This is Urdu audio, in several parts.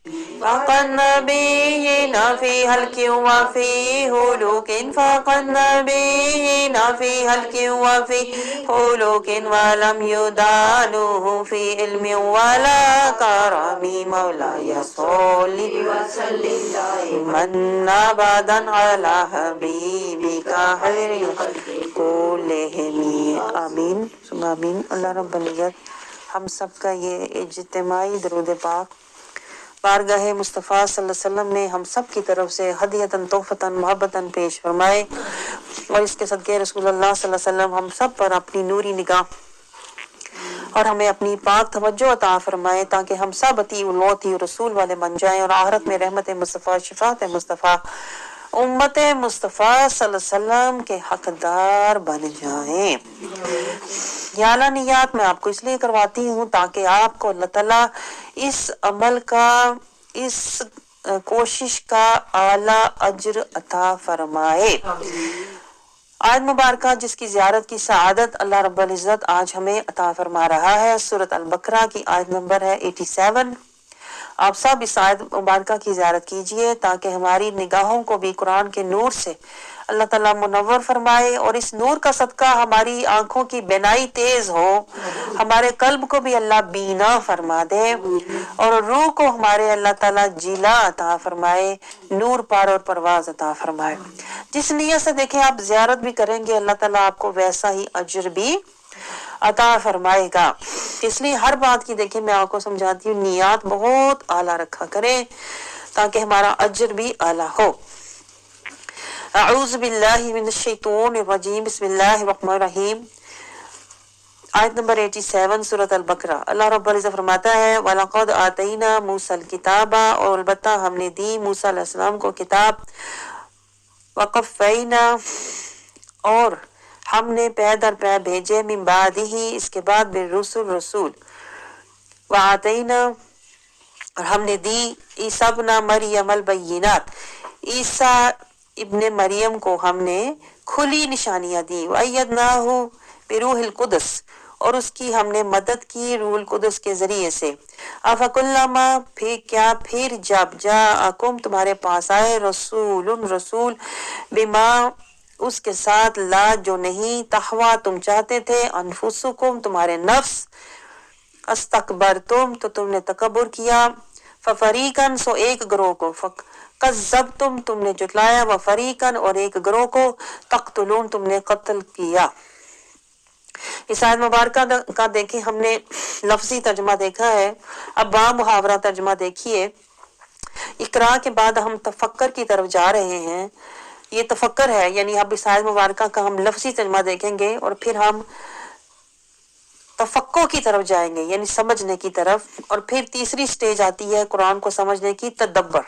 فوق النبيين في هلك وفي هلوك فوق النبيين في هلك وفي هلوك ولم يدانوه في علم ولا كرم مولاي صل وسلم دائما ابدا على حبيبك خير الخلق كلهم آمین ثم آمین۔ اللہ رب العزت ہم سب کا یہ اجتماعی درود پاک بارگاہ مصطفیٰ صلی اللہ علیہ وسلم نے ہم سب کی طرف سے ہدیتاً تحفتاً محبتاً پیش فرمائے، اور اس کے صدقے رسول اللہ صلی اللہ علیہ وسلم ہم سب پر اپنی نوری نگاہ اور ہمیں اپنی پاک توجہ عطا فرمائے، تاکہ ہم سب اطیع اللہ اطیع رسول والے بن جائیں اور آخرت میں رحمت مصطفیٰ شفاعت مصطفیٰ امت مصطفیٰ صلی اللہ علیہ وسلم کے حقدار بن جائیں۔ یہ اعلیٰ نیات میں آپ کو اس لیے کرواتی ہوں تاکہ آپ کو اللہ تعالیٰ اس عمل کا، اس کوشش کا اعلیٰ اجر عطا فرمائے۔ آیت مبارکہ جس کی زیارت کی سعادت اللہ رب العزت آج ہمیں عطا فرما رہا ہے، سورۃ البقرہ کی آیت نمبر ہے 87۔ آپ سب اس آیت مبارکہ کی زیارت کیجئے تاکہ ہماری نگاہوں کو بھی قرآن کے نور سے اللہ تعالیٰ منور فرمائے، اور اس نور کا صدقہ ہماری آنکھوں کی بینائی تیز ہو، ہمارے قلب کو بھی اللہ بینا فرما دے، اور روح کو ہمارے اللہ تعالیٰ جلا عطا فرمائے، نور پار اور پرواز عطا فرمائے۔ جس نیت سے دیکھیں آپ زیارت بھی کریں گے، اللہ تعالیٰ آپ کو ویسا ہی اجر بھی عطا فرمائے گا۔ اس لیے ہر بات کی دیکھیں میں آپ کو سمجھاتی ہوں، نیات بہت اعلیٰ رکھا کریں تاکہ ہمارا اجر بھی اعلیٰ ہو۔ اعوذ باللہ من الشیطان الرجیم، بسم اللہ الرحمن الرحیم۔ آیت نمبر 87 سورۃ البقرہ۔ اللہ رب العزت فرماتا ہے وَلَقَدْ آتَيْنَا مُوسَى الْكِتَابَ، اور البتہ ہم نے دی موسیٰ علیہ السلام کو کتاب، وَقَفَّيْنَا، اور ہم نے پے در پے بھیجے، من بعدہ، اس کے بعد بالرسل رسول، وَآتَيْنَا، اور ہم نے دی عیسیٰ ابن مریم البینات، عیسیٰ ابن مریم کو ہم نے کھلی نشانیاں دی، وَأَيَّدْنَاهُ بِرُوحِ الْقُدُسِ، اور اس کی ہم نے مدد کی روح القدس کے ذریعے سے۔ أَفَكُلَّمَا، پھر کیا، پھر جب جاءکم تمہارے پاس آئے، رسول بما، اس کے ساتھ، لا جو نہیں، تحوا تم چاہتے تھے، انفسکم تمہارے نفس، استکبرتم تو تم نے تکبر کیا، ففریقاً سو ایک گروہ کو، کذبتم تم نے جھٹلایا، وفریقاً اور ایک گروہ کو، تقتلون تم نے قتل کیا۔ اس آیت مبارکہ کا دیکھیں ہم نے لفظی ترجمہ دیکھا ہے، اب با محاورہ ترجمہ دیکھیے۔ اقراء کے بعد ہم تفکر کی طرف جا رہے ہیں، یہ تفکر ہے، یعنی اب اس آیت مبارکہ کا ہم لفظی ترجمہ دیکھیں گے اور پھر ہم تفقع کی طرف جائیں گے، یعنی سمجھنے کی طرف، اور پھر تیسری سٹیج آتی ہے قرآن کو سمجھنے کی، تدبر۔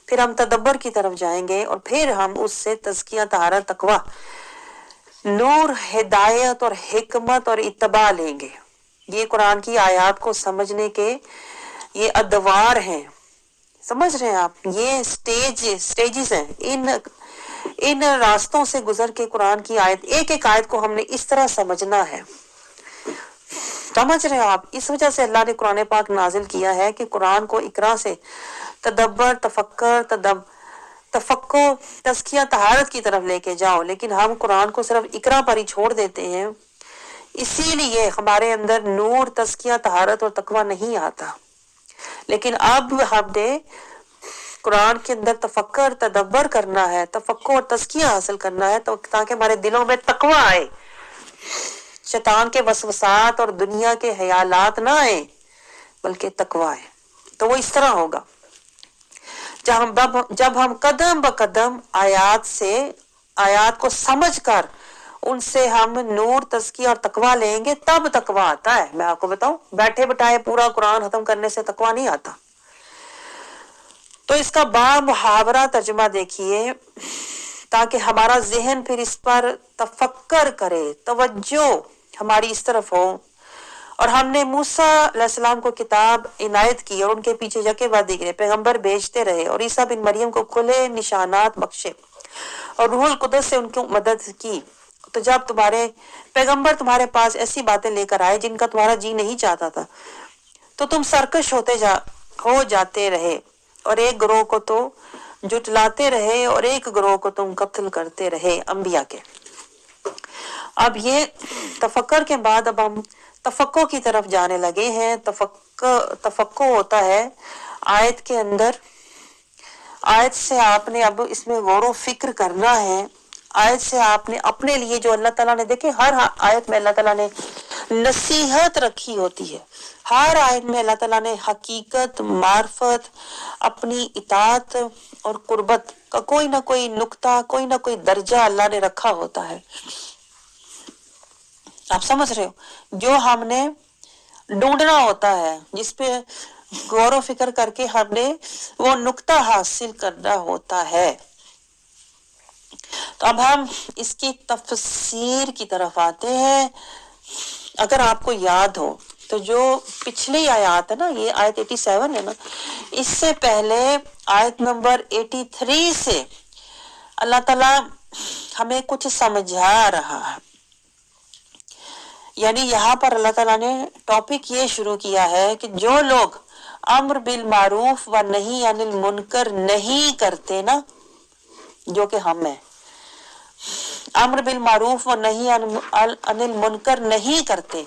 پھر ہم تدبر کی طرف جائیں گے اور پھر ہم اس سے تزکیہ، طہارت، تقویٰ، نور، ہدایت اور حکمت اور اتباع لیں گے۔ یہ قرآن کی آیات کو سمجھنے کے یہ ادوار ہیں، سمجھ رہے ہیں آپ، یہ سٹیجز ہیں، ان راستوں سے گزر کے قرآن کی آیت، ایک ایک آیت کو ہم نے اس طرح سمجھنا ہے، سمجھ رہے ہیں آپ۔ اس وجہ سے اللہ نے قرآن پاک نازل کیا ہے کہ قرآن کو اقرا سے تدبر، تفکر، تفقع، تزکیہ، طہارت کی طرف لے کے جاؤ، لیکن ہم قرآن کو صرف اقرا پر ہی چھوڑ دیتے ہیں، اسی لیے ہمارے اندر نور، تزکیہ، طہارت اور تقویٰ نہیں آتا۔ لیکن اب ہم نے قرآن کے اندر تفکر، تدبر کرنا ہے، تفقع اور تزکیہ حاصل کرنا ہے، تاکہ ہمارے دلوں میں تقویٰ آئے، شیطان کے وسوسات اور دنیا کے خیالات نہ آئیں، بلکہ تقویٰ آئے۔ تو وہ اس طرح ہوگا جب ہم قدم بقدم آیات کو سمجھ کر ان سے ہم نور، تزکیہ اور تقویٰ لیں گے، تب تقویٰ آتا ہے۔ میں آپ کو بتاؤں، بیٹھے بٹھائے پورا قرآن ختم کرنے سے تقویٰ نہیں آتا۔ تو اس کا با محاورہ ترجمہ دیکھیے تاکہ ہمارا ذہن پھر اس پر تفکر کرے، توجہ ہماری اس طرف ہو۔ اور ہم نے موسیٰ علیہ السلام کو کتاب عنایت کی اور ان کے پیچھے یکے بعد دیگرے پیغمبر بھیجتے رہے، اور عیسیٰ بن مریم کو کھلے نشانات بخشے اور روح القدس سے ان کی مدد کی۔ تو جب تمہارے پیغمبر تمہارے پاس ایسی باتیں لے کر آئے جن کا تمہارا جی نہیں چاہتا تھا، تو تم سرکش ہو جاتے رہے اور ایک گروہ کو تو جٹلاتے رہے اور ایک گروہ کو تم قتل کرتے رہے انبیاء کے۔ اب یہ تفکر کے بعد اب ہم تفقع کی طرف جانے لگے ہیں۔ تفقع ہوتا ہے آیت کے اندر، آیت سے آپ نے اب اس میں غور و فکر کرنا ہے۔ آیت سے آپ نے اپنے لیے جو اللہ تعالیٰ نے، دیکھیں ہر آیت میں اللہ تعالیٰ نے نصیحت رکھی ہوتی ہے، ہر آیت میں اللہ تعالیٰ نے حقیقت، معرفت، اپنی اطاعت اور قربت کا کوئی نہ کوئی نقطہ، کوئی نہ کوئی درجہ اللہ نے رکھا ہوتا ہے۔ آپ سمجھ رہے ہو؟ جو ہم نے ڈھونڈنا ہوتا ہے، جس پہ غور و فکر کر کے ہم نے وہ نقطہ حاصل کرنا ہوتا ہے۔ تو اب ہم اس کی تفسیر کی طرف آتے ہیں۔ اگر آپ کو یاد ہو تو جو پچھلی آیات ہے نا، یہ آیت 87 ہے نا، اس سے پہلے آیت نمبر 83 سے اللہ تعالیٰ ہمیں کچھ سمجھا رہا ہے۔ یعنی یہاں پر اللہ تعالیٰ نے ٹاپک یہ شروع کیا ہے کہ جو لوگ امر بالمعروف و نہی عن المنکر نہیں کرتے نا، جو کہ ہم ہیں، امر بالمعروف و نہی عن المنکر نہیں کرتے،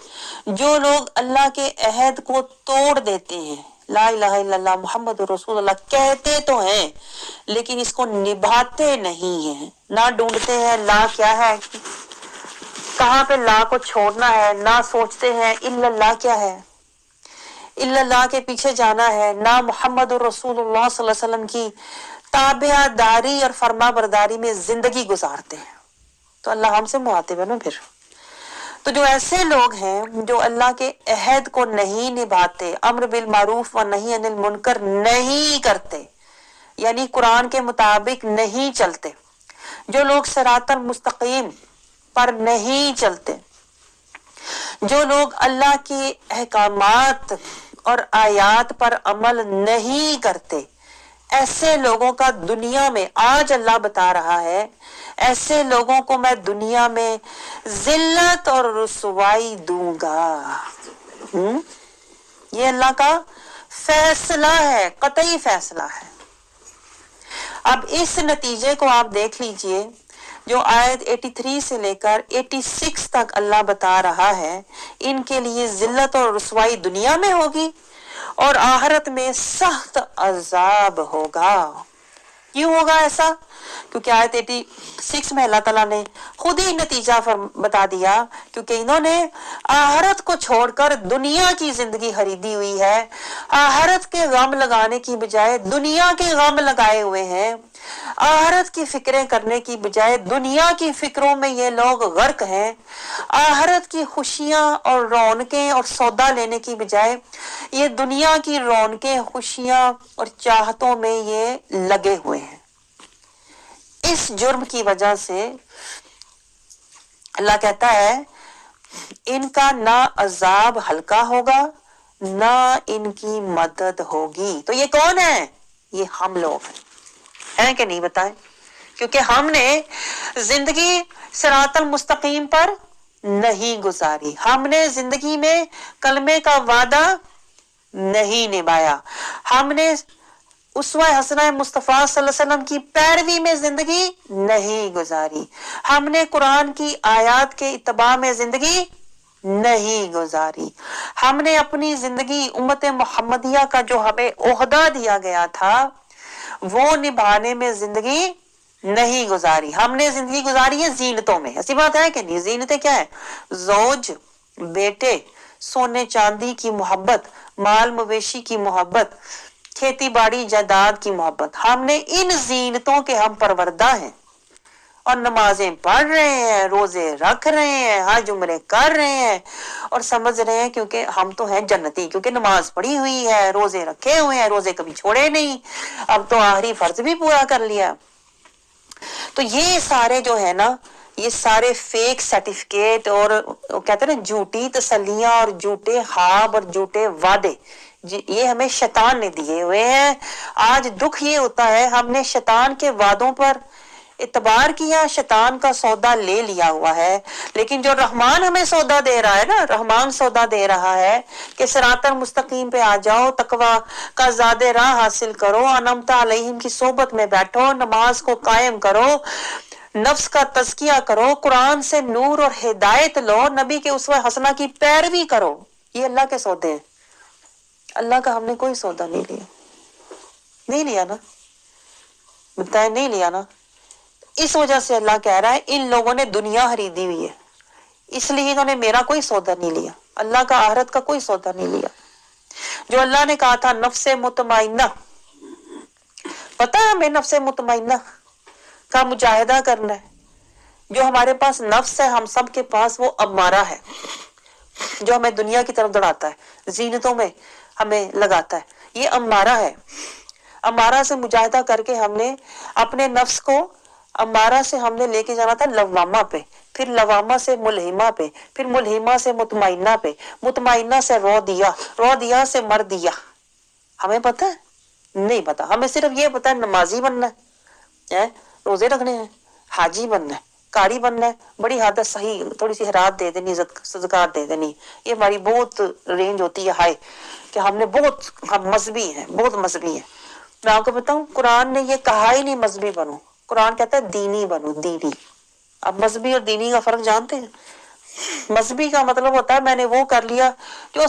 جو لوگ اللہ کے عہد کو توڑ دیتے ہیں، لا الہ الا اللہ محمد رسول اللہ کہتے تو ہیں لیکن اس کو نبھاتے نہیں ہیں، نہ ڈھونڈتے ہیں لا کیا ہے، کہاں پہ لا کو چھوڑنا ہے، نہ سوچتے ہیں الا اللہ کیا ہے، الا اللہ کے پیچھے جانا ہے، نہ محمد رسول اللہ صلی اللہ علیہ وسلم کی تابع داری اور فرما برداری میں زندگی گزارتے ہیں، تو اللہ ہم سے مخاطب ہے نا پھر۔ تو جو ایسے لوگ ہیں جو اللہ کے عہد کو نہیں نبھاتے، امر بالمعروف و نہی عن المنکر نہیں کرتے، یعنی قرآن کے مطابق نہیں چلتے، جو لوگ صراط المستقیم پر نہیں چلتے، جو لوگ اللہ کے احکامات اور آیات پر عمل نہیں کرتے، ایسے لوگوں کا دنیا میں آج اللہ بتا رہا ہے، ایسے لوگوں کو میں دنیا میں ذلت اور رسوائی دوں گا۔ یہ اللہ کا فیصلہ ہے، قطعی فیصلہ ہے۔ اب اس نتیجے کو آپ دیکھ لیجئے، جو آیت 83 سے لے کر 86 تک اللہ بتا رہا ہے، ان کے لیے ذلت اور رسوائی دنیا میں ہوگی اور آخرت میں سخت عذاب ہوگا۔ کیوں ہوگا ایسا؟ کیونکہ آیت 86 میں اللہ تعالیٰ نے خود ہی نتیجہ بتا دیا، کیونکہ انہوں نے آخرت کو چھوڑ کر دنیا کی زندگی خریدی ہوئی ہے، آخرت کے غم لگانے کی بجائے دنیا کے غم لگائے ہوئے ہیں، آخرت کی فکریں کرنے کی بجائے دنیا کی فکروں میں یہ لوگ غرق ہیں، آخرت کی خوشیاں اور رونقیں اور سودا لینے کی بجائے یہ دنیا کی رونقیں، خوشیاں اور چاہتوں میں یہ لگے ہوئے ہیں۔ اس جرم کی وجہ سے اللہ کہتا ہے ان کا نہ عذاب ہلکا ہوگا نہ ان کی مدد ہوگی۔ تو یہ کون ہے؟ یہ ہم لوگ ہیں کہ نہیں بتائیں؟ کیونکہ ہم نے زندگی صراط المستقیم پر نہیں گزاری، ہم نے زندگی میں کلمے کا وعدہ نہیں نبھایا، ہم نے اسوہ حسنہ مصطفیٰ صلی اللہ علیہ وسلم کی پیروی میں زندگی نہیں گزاری، ہم نے قرآن کی آیات کے اتباع میں زندگی نہیں گزاری، ہم نے اپنی زندگی امت محمدیہ کا جو ہمیں عہدہ دیا گیا تھا وہ نبھانے میں زندگی نہیں گزاری، ہم نے زندگی گزاری ہے زینتوں میں۔ ایسی بات ہے کہ نہیں؟ زینتیں کیا ہے؟ زوج، بیٹے، سونے چاندی کی محبت، مال مویشی کی محبت، کھیتی باڑی جائیداد کی محبت، ہم نے ان زینتوں کے ہم پروردہ ہیں اور نمازیں پڑھ رہے ہیں، روزے رکھ رہے ہیں، حج عمرے کر رہے ہیں اور سمجھ رہے ہیں کیونکہ ہم تو ہیں جنتی، کیونکہ نماز پڑھی ہوئی ہے، روزے رکھے ہوئے ہیں، روزے کبھی چھوڑے نہیں، اب تو آخری فرض بھی پورا کر لیا۔ تو یہ سارے جو ہے نا، یہ سارے فیک سرٹیفکیٹ اور کہتے ہیں نا جھوٹی تسلیاں اور جھوٹے خواب اور جھوٹے وعدے، یہ ہمیں شیطان نے دیے ہوئے ہیں۔ آج دکھ یہ ہوتا ہے ہم نے شیطان کے وعدوں پر اعتبار کیا، شیطان کا سودا لے لیا ہوا ہے. لیکن جو رحمان ہمیں سودا دے رہا ہے نا، رحمان سودا دے رہا ہے کہ صراط المستقیم پہ آ جاؤ، تقوی کا زاد راہ حاصل کرو، انعمت علیہم کی صحبت میں بیٹھو، نماز کو قائم کرو، نفس کا تزکیہ کرو، قرآن سے نور اور ہدایت لو، نبی کے اسوہ حسنہ کی پیروی کرو. یہ اللہ کے سودے ہیں. اللہ کا ہم نے کوئی سودا نہیں لیا. نہیں لیا نا، بتائیں نہیں لیا نا. اس وجہ سے اللہ کہہ رہا ہے ان لوگوں نے دنیا خریدی ہوئی ہے، اس لیے انہوں نے میرا کوئی سودا نہیں لیا، اللہ کا آخرت کا کوئی سودا نہیں لیا. جو اللہ نے کہا تھا نفس مطمئنہ، پتہ ہے ہمیں نفس مطمئنہ کا مجاہدہ کرنا ہے. جو ہمارے پاس نفس ہے ہم سب کے پاس، وہ امارہ ہے، جو ہمیں دنیا کی طرف دوڑاتا ہے، زینتوں میں ہمیں لگاتا ہے. یہ امارہ ہے. امارہ سے مجاہدہ کر کے ہم نے اپنے نفس کو، امارہ سے ہم نے لے کے جانا تھا لوامہ پہ، پھر لوامہ سے ملہمہ پہ، پھر ملہمہ سے مطمئنہ پہ، مطمئنہ سے رو دیا سے مر دیا. ہمیں پتہ ہے؟ نہیں پتہ. ہمیں صرف یہ پتہ ہے نمازی بننا ہے، روزے رکھنے ہیں، حاجی بننا ہے، قاری بننا ہے، بڑی حد صحیح تھوڑی سی خیرات دے دینی، صدقات دے دینی. یہ ہماری بہت رینج ہوتی ہے ہائی، کہ ہم نے ہم مذہبی ہیں، بہت مذہبی ہیں. میں آپ کو بتاؤں قرآن نے یہ کہا ہی نہیں مذہبی بنو، قرآن کہتا ہے دینی بنو، دینی. اب مذہبی اور دینی کا فرق جانتے ہیں؟ مذہبی کا مطلب ہوتا ہے میں نے وہ کر لیا جو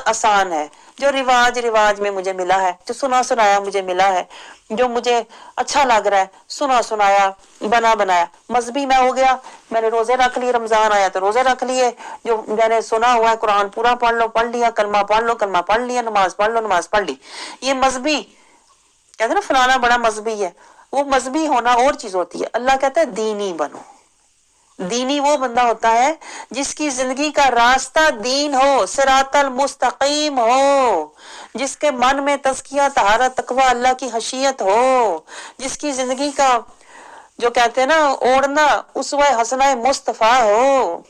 آسان ہے، جو رواج میں مجھے ملا ہے، جو سنا سنایا مجھے ملا ہے، جو مجھے اچھا لگ رہا ہے، سنا سنایا بنا بنایا. مذہبی میں ہو گیا، میں نے روزے رکھ لیے، رمضان آیا تو روزے رکھ لیے، جو میں نے سنا ہوا ہے قرآن پورا پڑھ لو، پڑھ لیا، کلمہ پڑھ لو، کلمہ پڑھ لیا، نماز پڑھ لو، نماز پڑھ لی. یہ مذہبی کہتے ہیں نا فلانا بڑا مذہبی ہے. وہ مذہبی ہونا اور چیز ہوتی ہے. اللہ کہتا ہے دینی بنو. دینی وہ بندہ ہوتا ہے جس کی زندگی کا راستہ دین ہو، صراط المستقیم ہو، جس کے من میں تزکیہ، طہارت، تقوی، اللہ کی خشیت ہو، جس کی زندگی کا جو کہتے ہیں نا اوڑھنا اسوہ حسنہ مصطفیٰ ہو.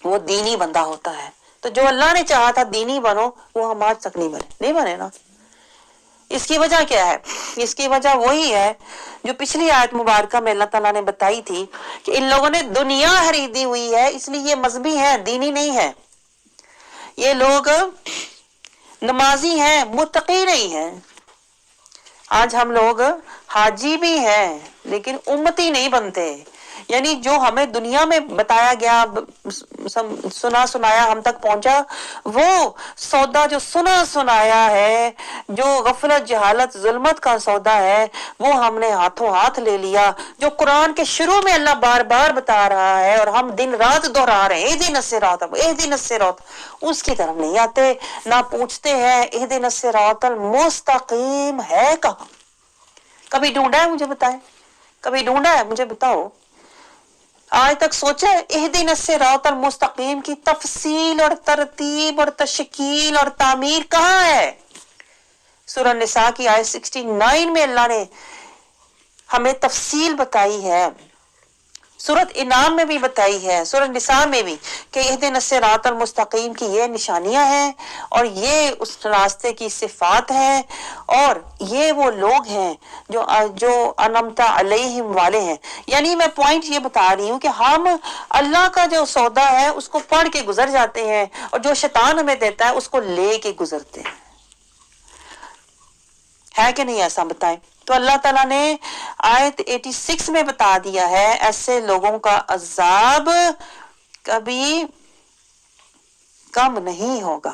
وہ دینی بندہ ہوتا ہے. تو جو اللہ نے چاہا تھا دینی بنو، وہ ہم آج تک نہیں بنے نا. اس کی وجہ کیا ہے؟ اس کی وجہ وہی ہے جو پچھلی آیت مبارکہ میں اللہ تعالیٰ نے بتائی تھی کہ ان لوگوں نے دنیا خریدی ہوئی ہے، اس لیے یہ مذہبی ہیں، دینی نہیں ہے. یہ لوگ نمازی ہیں، متقی نہیں ہیں. آج ہم لوگ حاجی بھی ہیں لیکن امتی نہیں بنتے. یعنی جو ہمیں دنیا میں بتایا گیا، سنا سنایا ہم تک پہنچا، وہ سودا جو سنا سنایا ہے، جو غفلت، جہالت، ظلمت کا سودا ہے، وہ ہم نے ہاتھوں ہاتھ لے لیا. جو قرآن کے شروع میں اللہ بار بار بتا رہا ہے اور ہم دن رات دہرا رہے ہیں، اہدنا الصراط، اہدنا الصراط، اس کی طرف نہیں آتے، نہ پوچھتے ہیں اہدنا الصراط المستقیم ہے کہاں. کبھی ڈھونڈا ہے؟ مجھے بتائیں، کبھی ڈھونڈا ہے؟ مجھے بتاؤ. آج تک سوچا ہے اہدنا الصراط المستقیم کی تفصیل اور ترتیب اور تشکیل اور تعمیر کہاں ہے؟ سورہ نساء کی آیت 69 میں اللہ نے ہمیں تفصیل بتائی ہے، سورۃ انعام میں بھی بتائی ہے، سورۃ نساء میں بھی، کہ اہدنا الصراط المستقیم کی یہ نشانیاں ہیں اور یہ اس راستے کی صفات ہیں، اور یہ وہ لوگ ہیں جو انعمت علیہم والے ہیں. یعنی میں پوائنٹ یہ بتا رہی ہوں کہ ہم اللہ کا جو سودا ہے اس کو پڑھ کے گزر جاتے ہیں، اور جو شیطان ہمیں دیتا ہے اس کو لے کے گزرتے ہیں. ہے کہ نہیں ایسا؟ بتائیں. تو اللہ تعالیٰ نے آیت 86 میں بتا دیا ہے ایسے لوگوں کا عذاب کبھی کم نہیں ہوگا.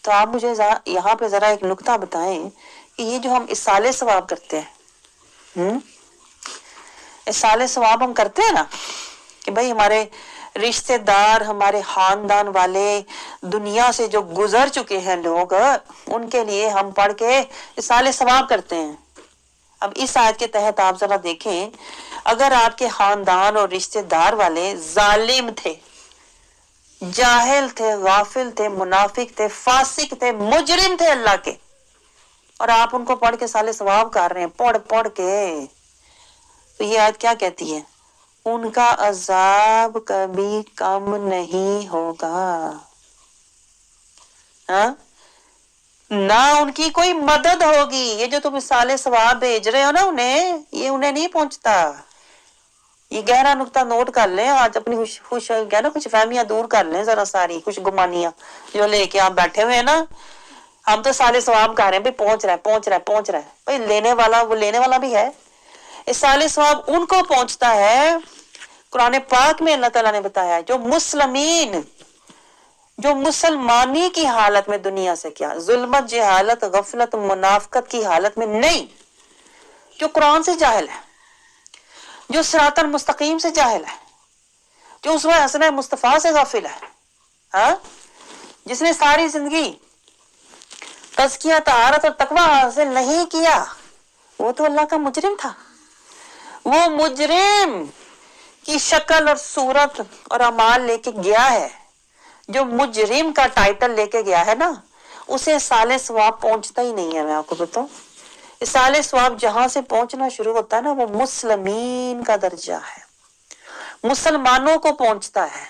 تو آپ مجھے یہاں پہ ذرا ایک نکتہ بتائیں کہ یہ جو ہم اصالِ ثواب کرتے ہیں، اصالِ ثواب ہم کرتے ہیں نا، کہ بھئی ہمارے رشتہ دار، ہمارے خاندان والے، دنیا سے جو گزر چکے ہیں لوگ، ان کے لیے ہم پڑھ کے اصالِ ثواب کرتے ہیں. اب اس آیت کے تحت آپ ذرا دیکھیں، اگر آپ کے خاندان اور رشتہ دار والے ظالم تھے، جاہل تھے، غافل تھے، منافق تھے، فاسق تھے، مجرم تھے اللہ کے، اور آپ ان کو پڑھ کے اصالِ ثواب کر رہے ہیں، پڑھ کے، تو یہ آیت کیا کہتی ہے؟ ان کا عذاب کبھی کم نہیں ہوگا. ہاں، نہ ان کی کوئی مدد ہوگی. یہ جو تم مثال ثواب بھیج رہے ہو نا انہیں، یہ انہیں نہیں پہنچتا. یہ گہرا نقطہ نوٹ کر لیں. آج اپنی کچھ فہمیاں دور کر لیں ذرا، ساری خوش گمانیاں جو لے کے آپ بیٹھے ہوئے ہیں نا. ہم تو سال ثواب کہہ رہے ہیں بھائی پہنچ رہا ہے. بھائی لینے والا بھی ہے. اس سال ثواب ان کو پہنچتا ہے. قرآن پاک میں اللہ تعالیٰ نے بتایا ہے جو مسلمانی کی حالت میں دنیا سے کیا ظلمت، جہالت، غفلت، منافقت کی حالت میں نہیں، جو قرآن سے جاہل ہے، جو صراط المستقیم سے جاہل ہے، جو اسوہ حسنہ مصطفیٰ سے غافل ہے، ہاں، جس نے ساری زندگی تزکیہ، طہارت اور تقوی حاصل نہیں کیا، وہ تو اللہ کا مجرم تھا. وہ مجرم کی شکل اور صورت اور اعمال لے کے گیا ہے. جو مجرم کا ٹائٹل لے کے گیا ہے نا، اسے سال ثواب پہنچتا ہی نہیں ہے. میں آپ کو بتاؤں، سال ثواب جہاں سے پہنچنا شروع ہوتا ہے نا، وہ مسلمین کا درجہ ہے، مسلمانوں کو پہنچتا ہے.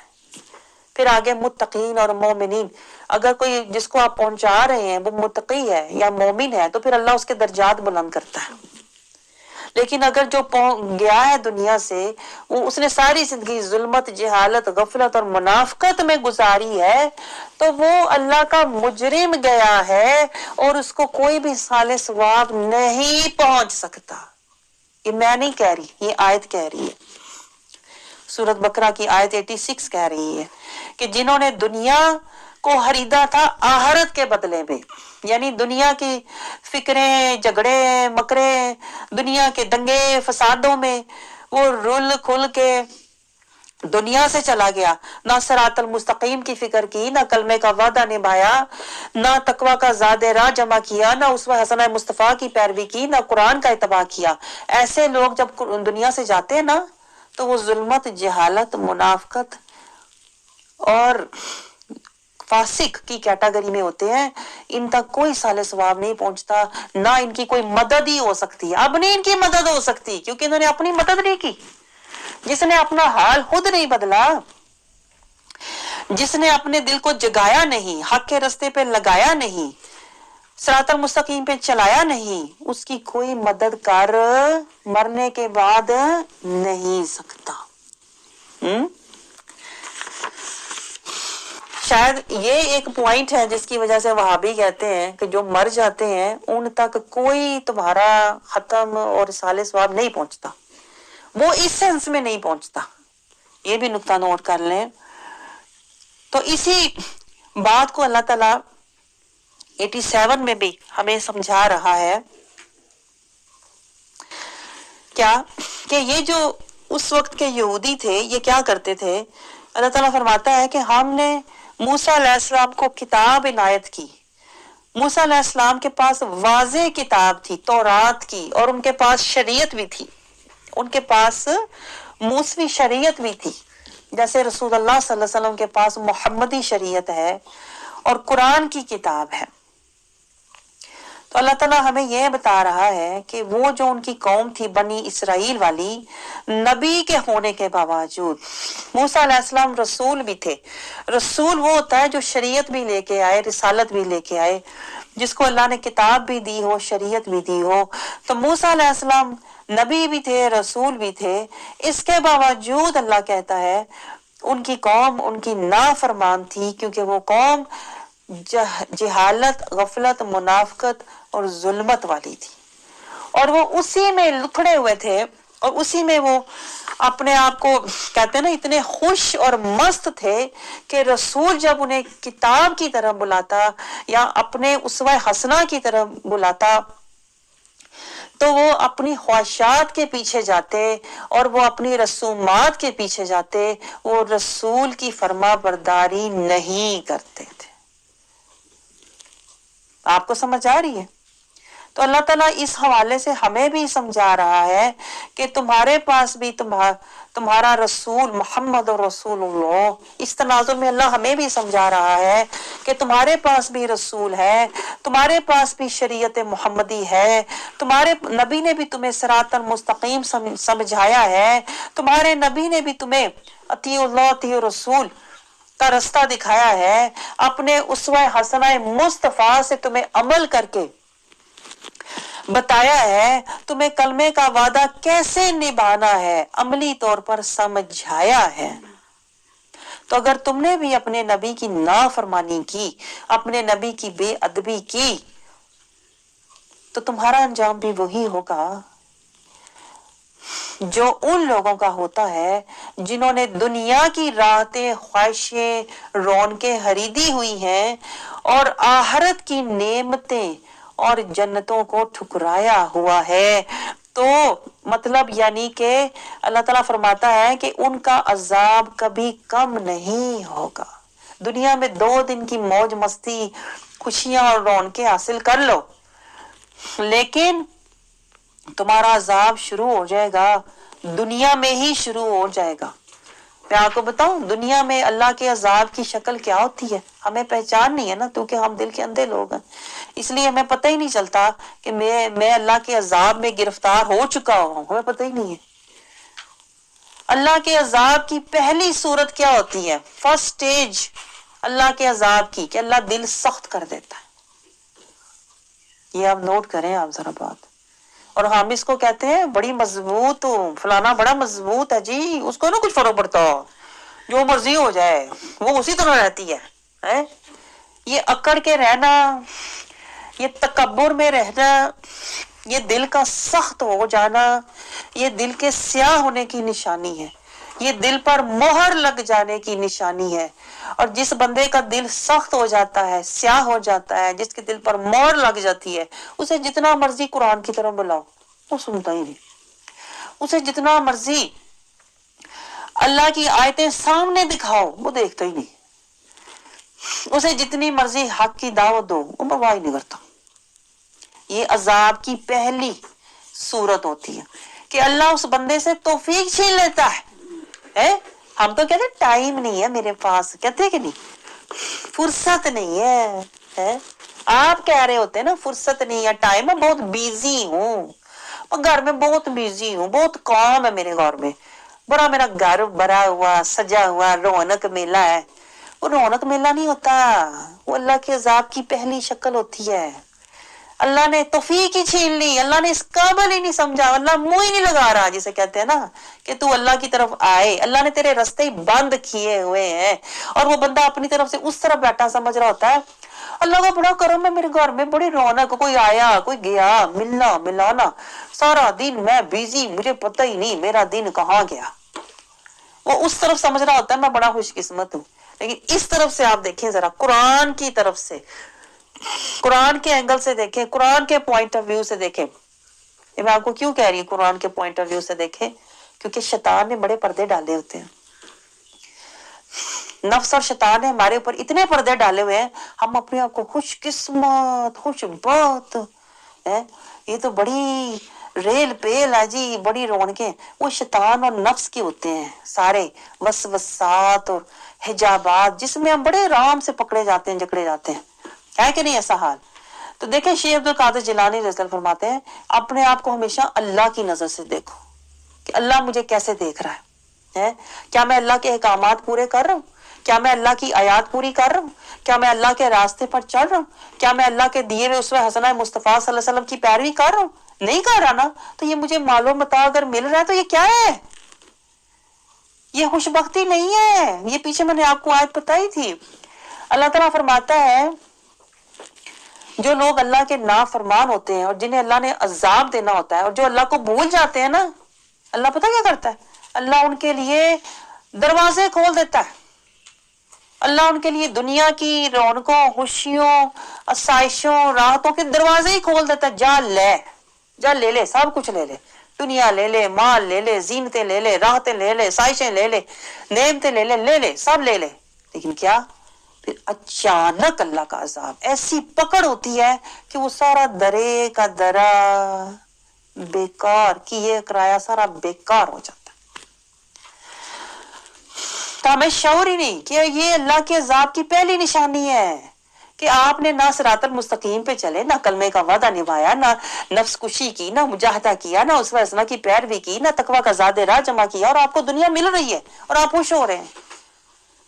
پھر آگے متقین اور مومنین. اگر کوئی جس کو آپ پہنچا رہے ہیں وہ متقی ہے یا مومن ہے تو پھر اللہ اس کے درجات بلند کرتا ہے. لیکن اگر جو گیا ہے دنیا سے، اس نے ساری زندگی ظلمت، جہالت، غفلت اور منافقت میں گزاری ہے، تو وہ اللہ کا مجرم گیا ہے اور اس کو کوئی بھی سال ثواب نہیں پہنچ سکتا. یہ میں نہیں کہہ رہی، یہ آیت کہہ رہی ہے. سورۃ بقرہ کی آیت 86 کہہ رہی ہے کہ جنہوں نے دنیا کو خریدا تھا آخرت کے بدلے میں، یعنی دنیا کی فکریں، جھگڑے، مکرے، دنیا کے دنگے فسادوں میں وہ رل کھل کے دنیا سے چلا گیا. نہ صراط المستقیم کی فکر کی، نہ کلمے کا وعدہ نبھایا، نہ تقوی کا زاد راہ جمع کیا، نہ اسوہ حسنہ مصطفیٰ کی پیروی کی، نہ قرآن کا اتباع کیا. ایسے لوگ جب دنیا سے جاتے ہیں نا، تو وہ ظلمت، جہالت، منافقت اور فاسق کی کیٹاگری میں ہوتے ہیں. ان تک کوئی سال ثواب نہیں پہنچتا، نہ ان کی کوئی مدد ہی ہو سکتی. اب نہیں ان کی مدد ہو سکتی کیونکہ انہوں نے اپنی مدد نہیں کی. جس نے اپنا حال خود نہیں بدلا، جس نے اپنے دل کو جگایا نہیں، حق کے رستے پہ لگایا نہیں، صراط المستقیم پہ چلایا نہیں، اس کی کوئی مدد کر مرنے کے بعد نہیں سکتا. شاید یہ ایک پوائنٹ ہے جس کی وجہ سے وہابی کہتے ہیں کہ جو مر جاتے ہیں ان تک کوئی تمہارا ختم اور سال ثواب نہیں پہنچتا. وہ اس سینس میں نہیں پہنچتا. یہ بھی نقطہ نوٹ کر لیں. تو اسی بات کو اللہ تعالیٰ 87 میں بھی ہمیں سمجھا رہا ہے. کیا کہ یہ جو اس وقت کے یہودی تھے یہ کیا کرتے تھے. اللہ تعالیٰ فرماتا ہے کہ ہم نے موسیٰ علیہ السلام کو کتاب عنایت کی. موسیٰ علیہ السلام کے پاس واضح کتاب تھی، تورات کی، اور ان کے پاس شریعت بھی تھی. ان کے پاس موسوی شریعت بھی تھی، جیسے رسول اللہ صلی اللہ علیہ وسلم کے پاس محمدی شریعت ہے اور قرآن کی کتاب ہے. تو اللہ تعالیٰ ہمیں یہ بتا رہا ہے کہ وہ جو ان کی قوم تھی بنی اسرائیل والی، نبی کے ہونے کے باوجود موسیٰ علیہ السلام رسول بھی تھے. رسول وہ ہوتا ہے جو شریعت بھی لے کے آئے، رسالت بھی لے کے آئے، جس کو اللہ نے کتاب بھی دی ہو، شریعت بھی دی ہو. تو موسیٰ علیہ السلام نبی بھی تھے، رسول بھی تھے. اس کے باوجود اللہ کہتا ہے ان کی قوم ان کی نافرمان تھی، کیونکہ وہ قوم جہالت، غفلت، منافقت اور ظلمت والی تھی، اور وہ اسی میں لکھڑے ہوئے تھے، اور اسی میں وہ اپنے آپ کو کہتے ہیں نا اتنے خوش اور مست تھے کہ رسول جب انہیں کتاب کی طرف بلاتا یا اپنے اسوہ حسنہ کی طرف بلاتا تو وہ اپنی خواہشات کے پیچھے جاتے اور وہ اپنی رسومات کے پیچھے جاتے. وہ رسول کی فرما برداری نہیں کرتے تھے. آپ کو سمجھ آ رہی ہے؟ تو اللہ تعالیٰ اس حوالے سے ہمیں بھی سمجھا رہا ہے کہ تمہارے پاس بھی تمہارا رسول محمد رسول اللہ. اس تناظر میں اللہ ہمیں بھی سمجھا رہا ہے کہ تمہارے پاس بھی رسول ہے، تمہارے پاس بھی شریعت محمدی ہے، تمہارے نبی نے بھی تمہیں صراط المستقیم سمجھایا ہے، تمہارے نبی نے بھی تمہیں اطیع اللہ اطیع رسول کا رستہ دکھایا ہے، اپنے اسوہ حسنہ مصطفیٰ سے تمہیں عمل کر کے بتایا ہے، تمہیں کلمے کا وعدہ کیسے نبھانا ہے عملی طور پر سمجھایا ہے۔ تو اگر تم نے بھی اپنے نبی کی نافرمانی کی، اپنے نبی کی بے ادبی کی، تو تمہارا انجام بھی وہی ہوگا جو ان لوگوں کا ہوتا ہے جنہوں نے دنیا کی راحتیں، خواہشیں، رونقیں خریدی ہوئی ہیں اور آخرت کی نعمتیں اور جنتوں کو ٹھکرایا ہوا ہے۔ تو مطلب یعنی کہ اللہ تعالیٰ فرماتا ہے کہ ان کا عذاب کبھی کم نہیں ہوگا۔ دنیا میں 2 دن کی موج مستی، خوشیاں اور رونقیں حاصل کر لو، لیکن تمہارا عذاب شروع ہو جائے گا، دنیا میں ہی شروع ہو جائے گا۔ میں آپ کو بتاؤں دنیا میں اللہ کے عذاب کی شکل کیا ہوتی ہے، ہمیں پہچان نہیں ہے نا، کیونکہ ہم دل کے اندھے لوگ ہیں، اس لیے ہمیں پتہ ہی نہیں چلتا کہ میں اللہ کے عذاب میں گرفتار ہو چکا ہوں، ہمیں پتہ ہی نہیں ہے۔ اللہ کے عذاب کی پہلی صورت کیا ہوتی ہے؟ فرسٹ سٹیج اللہ کے عذاب کی، کہ اللہ دل سخت کر دیتا ہے۔ یہ آپ نوٹ کریں آپ ذرا بات، اور ہم اس کو کہتے ہیں بڑی مضبوط، فلانا بڑا مضبوط ہے جی، اس کو نا کچھ فرق پڑتا، جو مرضی ہو جائے وہ اسی طرح رہتی ہے۔ یہ اکڑ کے رہنا، یہ تکبر میں رہنا، یہ دل کا سخت ہو جانا، یہ دل کے سیاہ ہونے کی نشانی ہے، یہ دل پر مہر لگ جانے کی نشانی ہے۔ اور جس بندے کا دل سخت ہو جاتا ہے، سیاہ ہو جاتا ہے، جس کے دل پر مہر لگ جاتی ہے، اسے جتنا مرضی قرآن کی طرف بلاؤ وہ سنتا ہی نہیں، اسے جتنا مرضی اللہ کی آیتیں سامنے دکھاؤ وہ دیکھتا ہی نہیں، اسے جتنی مرضی حق کی دعوت دو وہ پرواہ نہیں کرتا۔ یہ عذاب کی پہلی صورت ہوتی ہے کہ اللہ اس بندے سے توفیق چھین لیتا ہے۔ ہم تو کہتے ہیں ٹائم نہیں ہے میرے پاس، کہتے ہیں کہ نہیں، فرصت نہیں ہے۔ آپ کہہ رہے ہوتے ہیں نا فرصت نہیں ہے، ٹائم ہے، بہت بیزی ہوں، گھر میں بہت بیزی ہوں، بہت کام ہے میرے گھر میں، بڑا میرا گھر بھرا ہوا سجا ہوا رونق میلہ ہے۔ وہ رونق میلہ نہیں ہوتا، وہ اللہ کے عذاب کی پہلی شکل ہوتی ہے۔ اللہ نے توفیق ہی چھین لی، اللہ نے اس قابل ہی نہیں سمجھا، اللہ منہ ہی نہیں لگا رہا، جسے کہتے ہیں نا کہ تو اللہ کی طرف آئے، اللہ نے تیرے رستے بند کیے ہوئے ہیں، اور وہ بندہ اپنی طرف سے اس طرف بیٹھا سمجھ رہا ہوتا ہے اللہ کا بڑا کرم ہے، میرے گھر میں بڑی رونق، کوئی آیا کوئی گیا، ملنا ملانا، سارا دن میں بیزی، مجھے پتہ ہی نہیں میرا دن کہاں گیا۔ وہ اس طرف سمجھ رہا ہوتا ہے میں بڑا خوش قسمت ہوں، لیکن اس طرف سے آپ دیکھیں ذرا، قرآن کی طرف سے، قرآن کے اینگل سے دیکھیں، قرآن کے پوائنٹ آف ویو سے دیکھیں۔ یہ میں آپ کو کیوں کہہ رہی ہوں قرآن کے پوائنٹ آف ویو سے دیکھیں؟ کیونکہ شیطان نے بڑے پردے ڈالے ہوتے ہیں، نفس اور شیطان نے ہمارے اوپر اتنے پردے ڈالے ہوئے ہیں، ہم اپنے آپ کو خوش قسمت، خوش بخت، یہ تو بڑی ریل پیل ہے جی، بڑی رونقیں، وہ شیطان اور نفس کے ہوتے ہیں سارے وسوسات اور حجابات، جس میں ہم بڑے آرام سے پکڑے جاتے ہیں، جکڑے جاتے ہیں، ہے کہ نہیں ایسا حال؟ تو دیکھیں شیخ عبد القادر جیلانی رضی اللہ عنہ فرماتے ہیں اپنے آپ کو ہمیشہ اللہ کی نظر سے دیکھو، کہ اللہ مجھے کیسے دیکھ رہا ہے، کیا میں اللہ کے احکامات پورے کر رہا ہوں، کیا میں اللہ کی آیات پوری کر رہا ہوں، کیا میں اللہ کے راستے پر چل رہا ہوں، کیا میں اللہ کے دیے ہوئے اسوہ حسنہ مصطفیٰ صلی اللہ علیہ وسلم کی پیروی کر رہا ہوں؟ نہیں کر رہا نا، تو یہ مجھے معلوم بتا اگر مل رہا ہے تو یہ کیا ہے؟ یہ خوش بختی نہیں ہے، یہ پیچھے میں نے آپ کو آیت بتائی تھی۔ اللہ تعالیٰ فرماتا ہے جو لوگ اللہ کے نافرمان ہوتے ہیں اور جنہیں اللہ نے عذاب دینا ہوتا ہے اور جو اللہ کو بھول جاتے ہیں نا، اللہ پتہ کیا کرتا ہے؟ اللہ ان کے لیے دروازے کھول دیتا ہے، اللہ ان کے لیے دنیا کی رونقوں، خوشیوں، آسائشوں، راحتوں کے دروازے ہی کھول دیتا ہے، جا لے لے، سب کچھ لے لے، دنیا لے لے، مال لے لے، زینتیں لے لے، راحتیں لے لے، آسائشیں لے لے، نعمتیں لے لے، سب لے لے، لیکن کیا؟ پھر اچانک اللہ کا عذاب، ایسی پکڑ ہوتی ہے کہ وہ سارا درے کا درا بیکار کیے کرایا سارا بیکار ہو جاتا ہے۔ تو ہمیں شعور ہی نہیں کہ یہ اللہ کے عذاب کی پہلی نشانی ہے کہ آپ نے نہ صراط المستقیم پہ چلے، نہ کلمے کا وعدہ نبھایا، نہ نفس کشی کی، نہ مجاہدہ کیا، نہ اسوہ حسنہ کی پیروی کی، نہ تقویٰ کا زاد راہ جمع کیا، اور آپ کو دنیا مل رہی ہے اور آپ خوش ہو رہے ہیں۔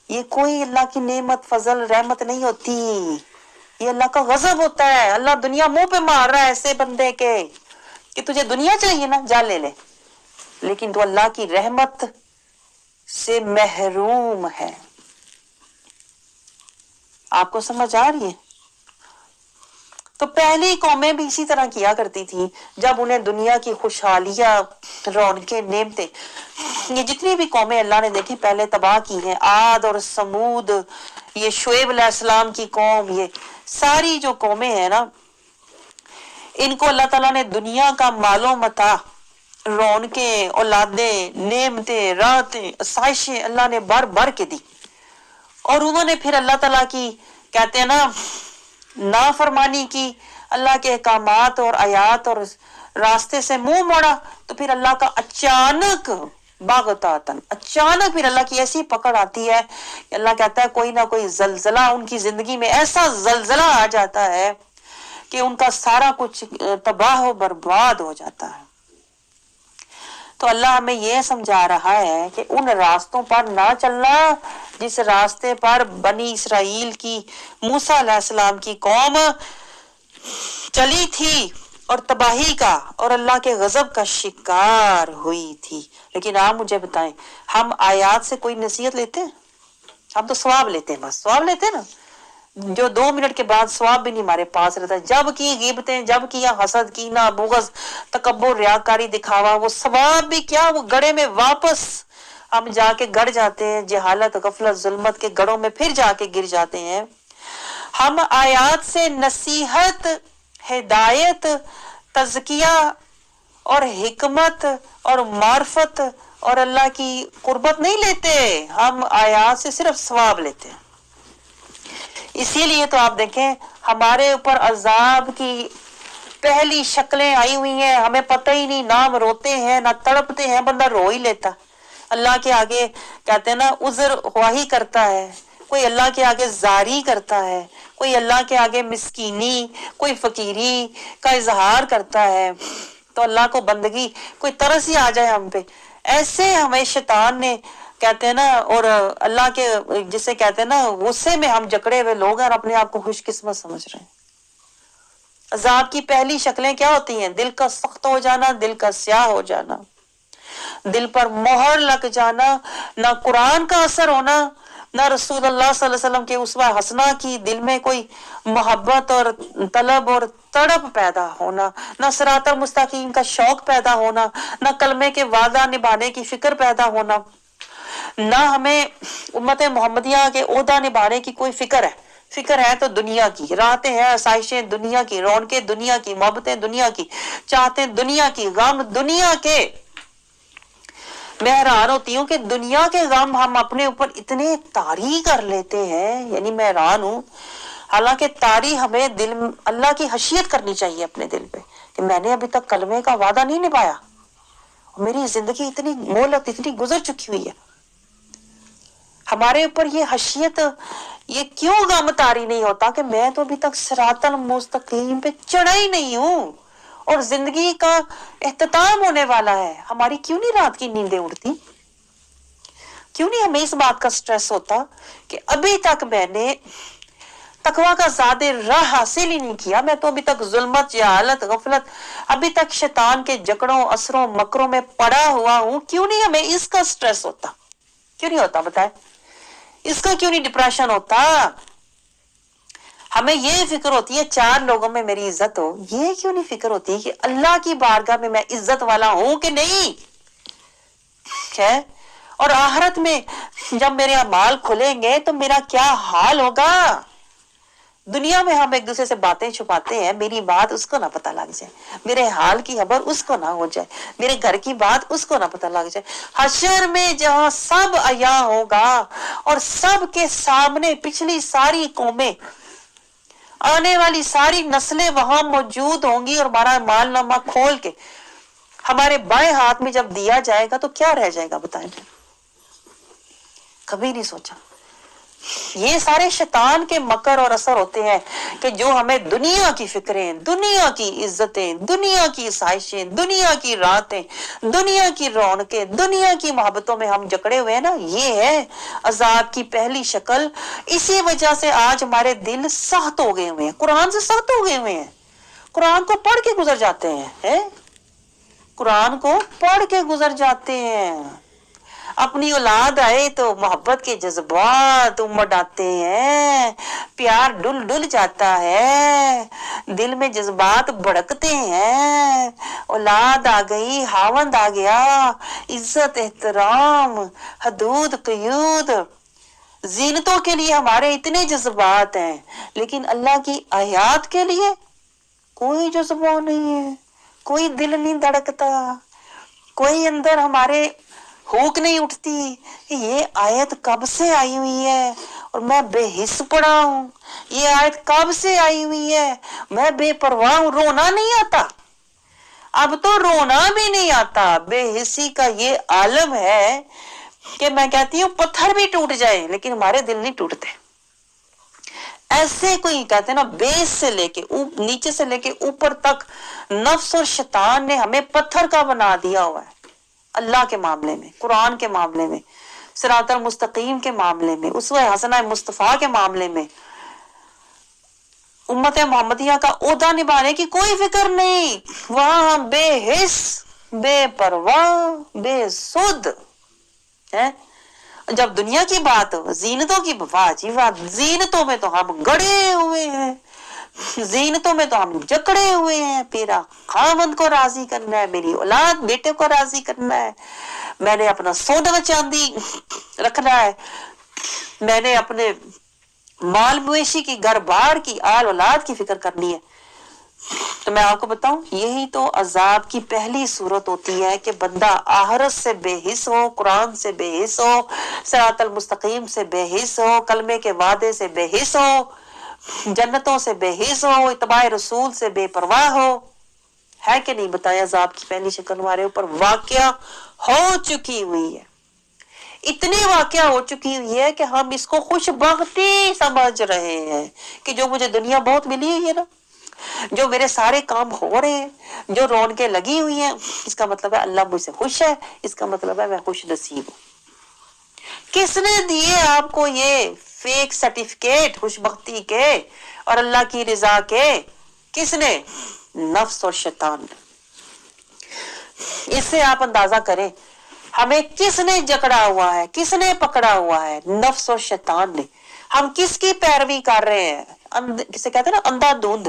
یہ کوئی اللہ کی نعمت فضل رحمت نہیں ہوتی، یہ اللہ کا غضب ہوتا ہے۔ اللہ دنیا منہ پہ مار رہا ہے ایسے بندے کے کہ تجھے دنیا چاہیے نا، جا لے لے، لیکن تو اللہ کی رحمت سے محروم ہے۔ آپ کو سمجھ آ رہی ہے؟ تو پہلی قومیں بھی اسی طرح کیا کرتی تھیں، جب انہیں دنیا کی خوشحالیاں، رونقیں، نعمتیں، یہ جتنی بھی قومیں اللہ نے دیکھی پہلے تباہ کی ہیں، عاد اور سمود، یہ شعیب علیہ السلام کی قوم، یہ ساری جو قومیں ہیں نا، ان کو اللہ تعالیٰ نے دنیا کا مال و متاع، رونقیں، اولادیں، نعمتیں، راحتیں، آسائشیں اللہ نے بھر بھر کے دی، اور انہوں نے پھر اللہ تعالیٰ کی کہتے ہیں نا نافرمانی کی، اللہ کے احکامات اور آیات اور راستے سے منہ موڑا، تو پھر اللہ کا اچانک باغتاتن، اچانک پھر اللہ کی ایسی پکڑ آتی ہے کہ اللہ کہتا ہے کوئی نہ کوئی زلزلہ ان کی زندگی میں، ایسا زلزلہ آ جاتا ہے کہ ان کا سارا کچھ تباہ و برباد ہو جاتا ہے۔ تو اللہ ہمیں یہ سمجھا رہا ہے کہ ان راستوں پر نہ چلنا جس راستے پر بنی اسرائیل کی، موسیٰ علیہ السلام کی قوم چلی تھی اور تباہی کا اور اللہ کے غضب کا شکار ہوئی تھی۔ لیکن آپ مجھے بتائیں، ہم آیات سے کوئی نصیحت لیتے ہیں؟ ہم تو ثواب لیتے ہیں، بس ثواب لیتے ہیں نا، جو 2 منٹ کے بعد ثواب بھی نہیں ہمارے پاس رہتا، جب کی غیبتیں، جب کیا حسد، کینہ، بغض، تکبر، ریاکاری، دکھاوا، وہ ثواب بھی کیا، وہ گڑھے میں واپس ہم جا کے گڑ جاتے ہیں، جہالت، غفلت، ظلمت کے گڑھوں میں پھر جا کے گر جاتے ہیں۔ ہم آیات سے نصیحت، ہدایت، تزکیہ اور حکمت اور معرفت اور اللہ کی قربت نہیں لیتے، ہم آیات سے صرف ثواب لیتے ہیں۔ اسی لیے تو آپ دیکھیں ہمارے اوپر عذاب کی پہلی شکلیں آئی ہوئی ہیں، ہمیں پتہ ہی نہیں، نہ ہم روتے ہیں نہ تڑپتے ہیں، بندہ رو ہی لیتا، اللہ کے آگے کہتے ہیں نا عذر ہوا ہی کرتا ہے، کوئی اللہ کے آگے زاری کرتا ہے، کوئی اللہ کے آگے مسکینی، کوئی فقیری کا اظہار کرتا ہے، تو اللہ کو بندگی، کوئی ترس ہی آ جائے ہم پہ، ایسے ہمیں شیطان نے کہتے ہیں نا، اور اللہ کے جسے کہتے ہیں نا غصے میں ہم جکڑے ہوئے لوگ ہیں اور اپنے آپ کو خوش قسمت سمجھ رہے ہیں۔ عذاب کی پہلی شکلیں کیا ہوتی ہیں؟ دل کا سخت ہو جانا، دل کا سیاہ ہو جانا، دل پر مہر لگ جانا، نہ قرآن کا اثر ہونا، نہ رسول اللہ صلی اللہ علیہ وسلم کے اسوہ حسنہ کی دل میں کوئی محبت اور طلب اور تڑپ پیدا ہونا، نہ صراط المستقیم کا شوق پیدا ہونا، نہ کلمے کے وعدہ نبھانے کی فکر پیدا ہونا، نہ ہمیں امت محمدیہ کے عہدہ نبھانے کی کوئی فکر ہے۔ فکر ہے تو دنیا کی، راحتیں ہیں، آسائشیں دنیا کی، رونقیں دنیا کی، محبتیں دنیا کی، چاہتے دنیا کی، غم دنیا کے۔ میں حیران ہوتی ہوں کہ دنیا کے غم ہم اپنے اوپر اتنے طاری کر لیتے ہیں، یعنی میں حیران ہوں، حالانکہ طاری ہمیں دل، اللہ کی خشیت کرنی چاہیے اپنے دل پہ کہ میں نے ابھی تک کلمے کا وعدہ نہیں نبھایا، میری زندگی اتنی مہلت، اتنی گزر چکی ہوئی ہے۔ ہمارے اوپر یہ خشیت، یہ کیوں غم طاری نہیں ہوتا کہ میں تو ابھی تک صراط المستقیم پہ چڑھا ہی نہیں ہوں اور زندگی کا اختتام ہونے والا ہے، ہماری کیوں نہیں رات کی نیندیں اڑتی؟ کیوں نہیں ہمیں اس بات کا سٹریس ہوتا کہ ابھی تک میں نے تقویٰ کا زیادہ راہ حاصل ہی نہیں کیا، میں تو ابھی تک ظلمت، جہالت، غفلت، ابھی تک شیطان کے جکڑوں، اثروں، مکروں میں پڑا ہوا ہوں، کیوں نہیں ہمیں اس کا سٹریس ہوتا؟ کیوں نہیں ہوتا بتائیں؟ اس کا کیوں نہیں ڈپریشن ہوتا؟ ہمیں یہ فکر ہوتی ہے 4 لوگوں میں میری عزت ہو، یہ کیوں نہیں فکر ہوتی کہ اللہ کی بارگاہ میں میں عزت والا ہوں کہ نہیں ہے، اور آخرت میں جب میرے اعمال کھلیں گے تو میرا کیا حال ہوگا؟ دنیا میں ہم ایک دوسرے سے باتیں چھپاتے ہیں، میری بات اس کو نہ پتہ لگ جائے، میرے حال کی خبر اس کو نہ ہو جائے، میرے گھر کی بات اس کو نہ پتہ لگ جائے۔ حشر میں جہاں سب عیاں ہوگا اور سب کے سامنے پچھلی ساری قومیں، آنے والی ساری نسلیں وہاں موجود ہوں گی، اور ہمارا مال نامہ کھول کے ہمارے بائیں ہاتھ میں جب دیا جائے گا تو کیا رہ جائے گا بتائیں؟ کبھی نہیں سوچا۔ یہ سارے شیطان کے مکر اور اثر ہوتے ہیں کہ جو ہمیں دنیا کی فکریں، دنیا کی عزتیں، دنیا کی سائشیں، دنیا کی راتیں، دنیا کی رونقیں، دنیا کی محبتوں میں ہم جکڑے ہوئے ہیں نا، یہ ہے عذاب کی پہلی شکل۔ اسی وجہ سے آج ہمارے دل سخت ہو گئے ہوئے ہیں، قرآن سے سخت ہو گئے ہوئے ہیں، قرآن کو پڑھ کے گزر جاتے ہیں، قرآن کو پڑھ کے گزر جاتے ہیں۔ اپنی اولاد آئے تو محبت کے جذبات امڑ آتے ہیں، پیار ڈل ڈل جاتا ہے، دل میں جذبات بھڑکتے ہیں۔ اولاد آ گئی، خاوند آ گیا، عزت احترام حدود قیود زینتوں کے لیے ہمارے اتنے جذبات ہیں، لیکن اللہ کی آیات کے لیے کوئی جذبہ نہیں ہے، کوئی دل نہیں دھڑکتا، کوئی اندر ہمارے ہوک نہیں اٹھتی کہ یہ آیت کب سے آئی ہوئی ہے اور میں بے حس پڑا ہوں، یہ آیت کب سے آئی ہوئی ہے میں بے پرواہ ہوں۔ رونا نہیں آتا، اب تو رونا بھی نہیں آتا۔ بے حسی کا یہ عالم ہے کہ میں کہتی ہوں پتھر بھی ٹوٹ جائے لیکن ہمارے دل نہیں ٹوٹتے۔ ایسے کوئی کہتے ہیں نا، بیس سے لے کے نیچے سے لے کے اوپر تک نفس اور شیطان نے ہمیں پتھر کا بنا دیا ہوا ہے۔ اللہ کے معاملے میں، قرآن کے معاملے میں، صراط المستقیم کے معاملے میں، اسوہ حسنہ مصطفیٰ کے معاملے میں، امت محمدیہ کا عہدہ نبھانے کی کوئی فکر نہیں۔ وہاں بے حس، بے پرواہ، بے سد ہے۔ جب دنیا کی بات ہو، زینتوں کی واہ بات، زینتوں میں تو ہم گڑے ہوئے ہیں، زینتوں میں تو ہم جکڑے ہوئے ہیں۔ میرا خاوند کو راضی کرنا ہے، میری اولاد بیٹے کو راضی کرنا ہے، میں نے اپنا سونا چاندی رکھنا ہے، میں نے اپنے مال مویشی کی، گھر بار کی، آل اولاد کی فکر کرنی ہے۔ تو میں آپ کو بتاؤں، یہی تو عذاب کی پہلی صورت ہوتی ہے کہ بندہ آخرت سے بے حس ہو، قرآن سے بے حس ہو، صراط المستقیم سے بے حس ہو، کلمے کے وعدے سے بے حس ہو، جنتوں سے بے حس ہو، اتباع رسول سے بے پرواہ ہو۔ ہے کہ نہیں بتایا؟ عذاب کی پہلی شکل ہمارے اوپر واقعہ ہو چکی ہوئی ہے، اتنی واقعہ ہو چکی ہوئی ہے کہ ہم اس کو خوش بختی سمجھ رہے ہیں کہ جو مجھے دنیا بہت ملی ہوئی ہے نا، جو میرے سارے کام ہو رہے ہیں، جو رونقیں لگی ہوئی ہیں، اس کا مطلب ہے اللہ مجھ سے خوش ہے، اس کا مطلب ہے میں خوش نصیب ہوں۔ کس نے دیے آپ کو یہ فیک سرٹیفکیٹ خوش بختی کے اور اللہ کی رضا کے؟ کس نے؟ نفس اور شیطان نے۔ اس سے آپ اندازہ کریں ہمیں کس نے جکڑا ہوا ہے، کس نے پکڑا ہوا ہے؟ نفس اور شیطان نے۔ ہم کس کی پیروی کر رہے ہیں؟ کسے کہتے ہیں نا اندھا دھند،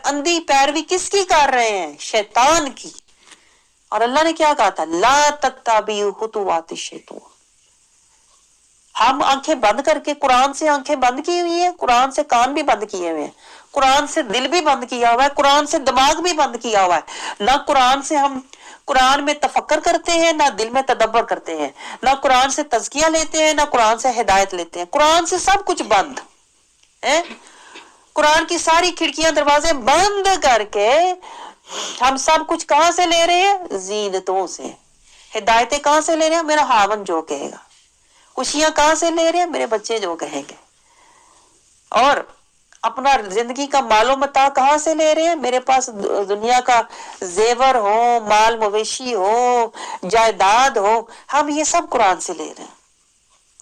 اندھی پیروی کس کی کر رہے ہیں؟ شیطان کی۔ اور اللہ نے کیا کہا تھا؟ لا تتبعوا خطوات الشیطان۔ ہم آنکھیں بند کر کے قرآن سے آنکھیں بند کی ہوئی ہیں، قرآن سے کان بھی بند کیے ہوئے ہیں، قرآن سے دل بھی بند کیا ہوا ہے، قرآن سے دماغ بھی بند کیا ہوا ہے۔ نہ قرآن سے ہم قرآن میں تفکر کرتے ہیں، نہ دل میں تدبر کرتے ہیں، نہ قرآن سے تزکیہ لیتے ہیں، نہ قرآن سے ہدایت لیتے ہیں۔ قرآن سے سب کچھ بند ہے۔ قرآن کی ساری کھڑکیاں دروازے بند کر کے ہم سب کچھ کہاں سے لے رہے ہیں؟ زینتوں سے۔ ہدایتیں کہاں سے لے رہے ہیں؟ میرا خاوند جو کہے گا۔ خوشیاں کہاں سے لے رہے ہیں؟ میرے بچے جو کہیں گے۔ اور اپنا زندگی کا مال و متاع کہاں سے لے رہے ہیں؟ میرے پاس دنیا کا زیور ہو، مال مویشی ہو، جائیداد ہو، ہم یہ سب قرآن سے لے رہے ہیں۔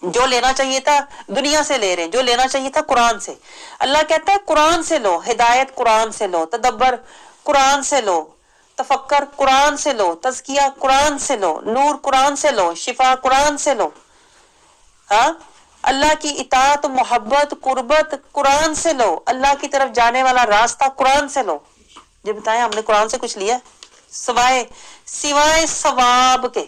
جو لینا چاہیے تھا دنیا سے لے رہے ہیں، جو لینا چاہیے تھا قرآن سے۔ اللہ کہتا ہے قرآن سے لو، ہدایت قرآن سے لو، تدبر قرآن سے لو، تفکر قرآن سے لو، تزکیہ قرآن سے لو، نور قرآن سے لو، شفا قرآن سے لو۔ ہاں، اللہ کی اطاعت، محبت، قربت قرآن سے لو، اللہ کی طرف جانے والا راستہ قرآن سے لو۔ جب بتائیں ہم نے قرآن سے کچھ لیا سوائے ثواب کے؟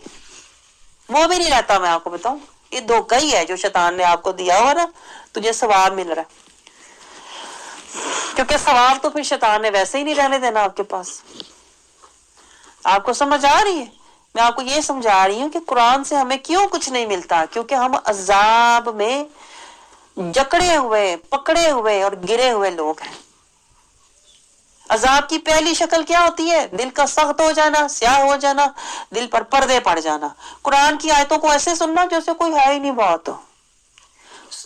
وہ بھی نہیں رہتا۔ میں آپ کو بتاؤں، یہ دھوکہ ہی ہے جو شیطان نے آپ کو دیا ہوا نا، تجھے ثواب مل رہا ہے، کیونکہ ثواب تو پھر شیطان نے ویسے ہی نہیں رہنے دینا آپ کے پاس۔ آپ کو سمجھ آ رہی ہے؟ میں آپ کو یہ سمجھا رہی ہوں کہ قرآن سے ہمیں کیوں کچھ نہیں ملتا، کیونکہ ہم عذاب میں جکڑے ہوئے، پکڑے ہوئے اور گرے ہوئے لوگ ہیں۔ عذاب کی پہلی شکل کیا ہوتی ہے؟ دل کا سخت ہو جانا، سیاہ ہو جانا، دل پر پردے پڑ جانا، قرآن کی آیتوں کو ایسے سننا جیسے کوئی ہے ہی نہیں بات ہو،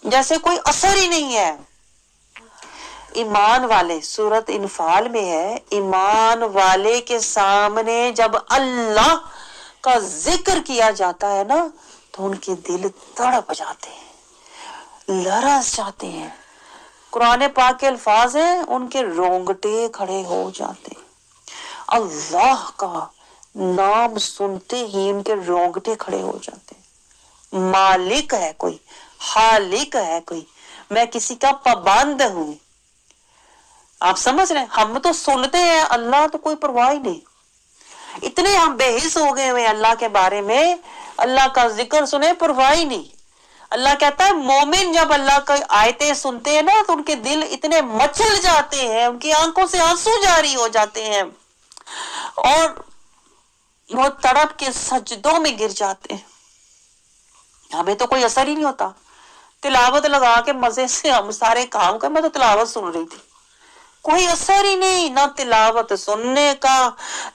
جیسے کوئی اثر ہی نہیں ہے۔ ایمان والے، سورت انفال میں ہے، ایمان والے کے سامنے جب اللہ کا ذکر کیا جاتا ہے نا تو ان کے دل تڑپ جاتے ہیں، لرز جاتے ہیں۔ قرآن پاک کے الفاظ ہیں، ان کے رونگٹے کھڑے ہو جاتے ہیں۔ اللہ کا نام سنتے ہی ان کے رونگٹے کھڑے ہو جاتے ہیں۔ مالک ہے کوئی، خالق ہے کوئی، میں کسی کا پابند ہوں۔ آپ سمجھ رہے ہیں؟ ہم تو سنتے ہیں، اللہ تو کوئی پرواہ ہی نہیں۔ اتنے ہم بے حس ہو گئے ہوئے اللہ کے بارے میں، اللہ کا ذکر سنے پرواہ ہی نہیں۔ اللہ کہتا ہے مومن جب اللہ کی آیتیں سنتے ہیں نا تو ان کے دل اتنے مچل جاتے ہیں، ان کی آنکھوں سے آنسو جاری ہو جاتے ہیں اور وہ تڑپ کے سجدوں میں گر جاتے ہیں۔ ہمیں تو کوئی اثر ہی نہیں ہوتا، تلاوت لگا کے مزے سے ہم سارے کام کر، میں تو تلاوت سن رہی تھی، کوئی اثر ہی نہیں، نہ تلاوت سننے کا،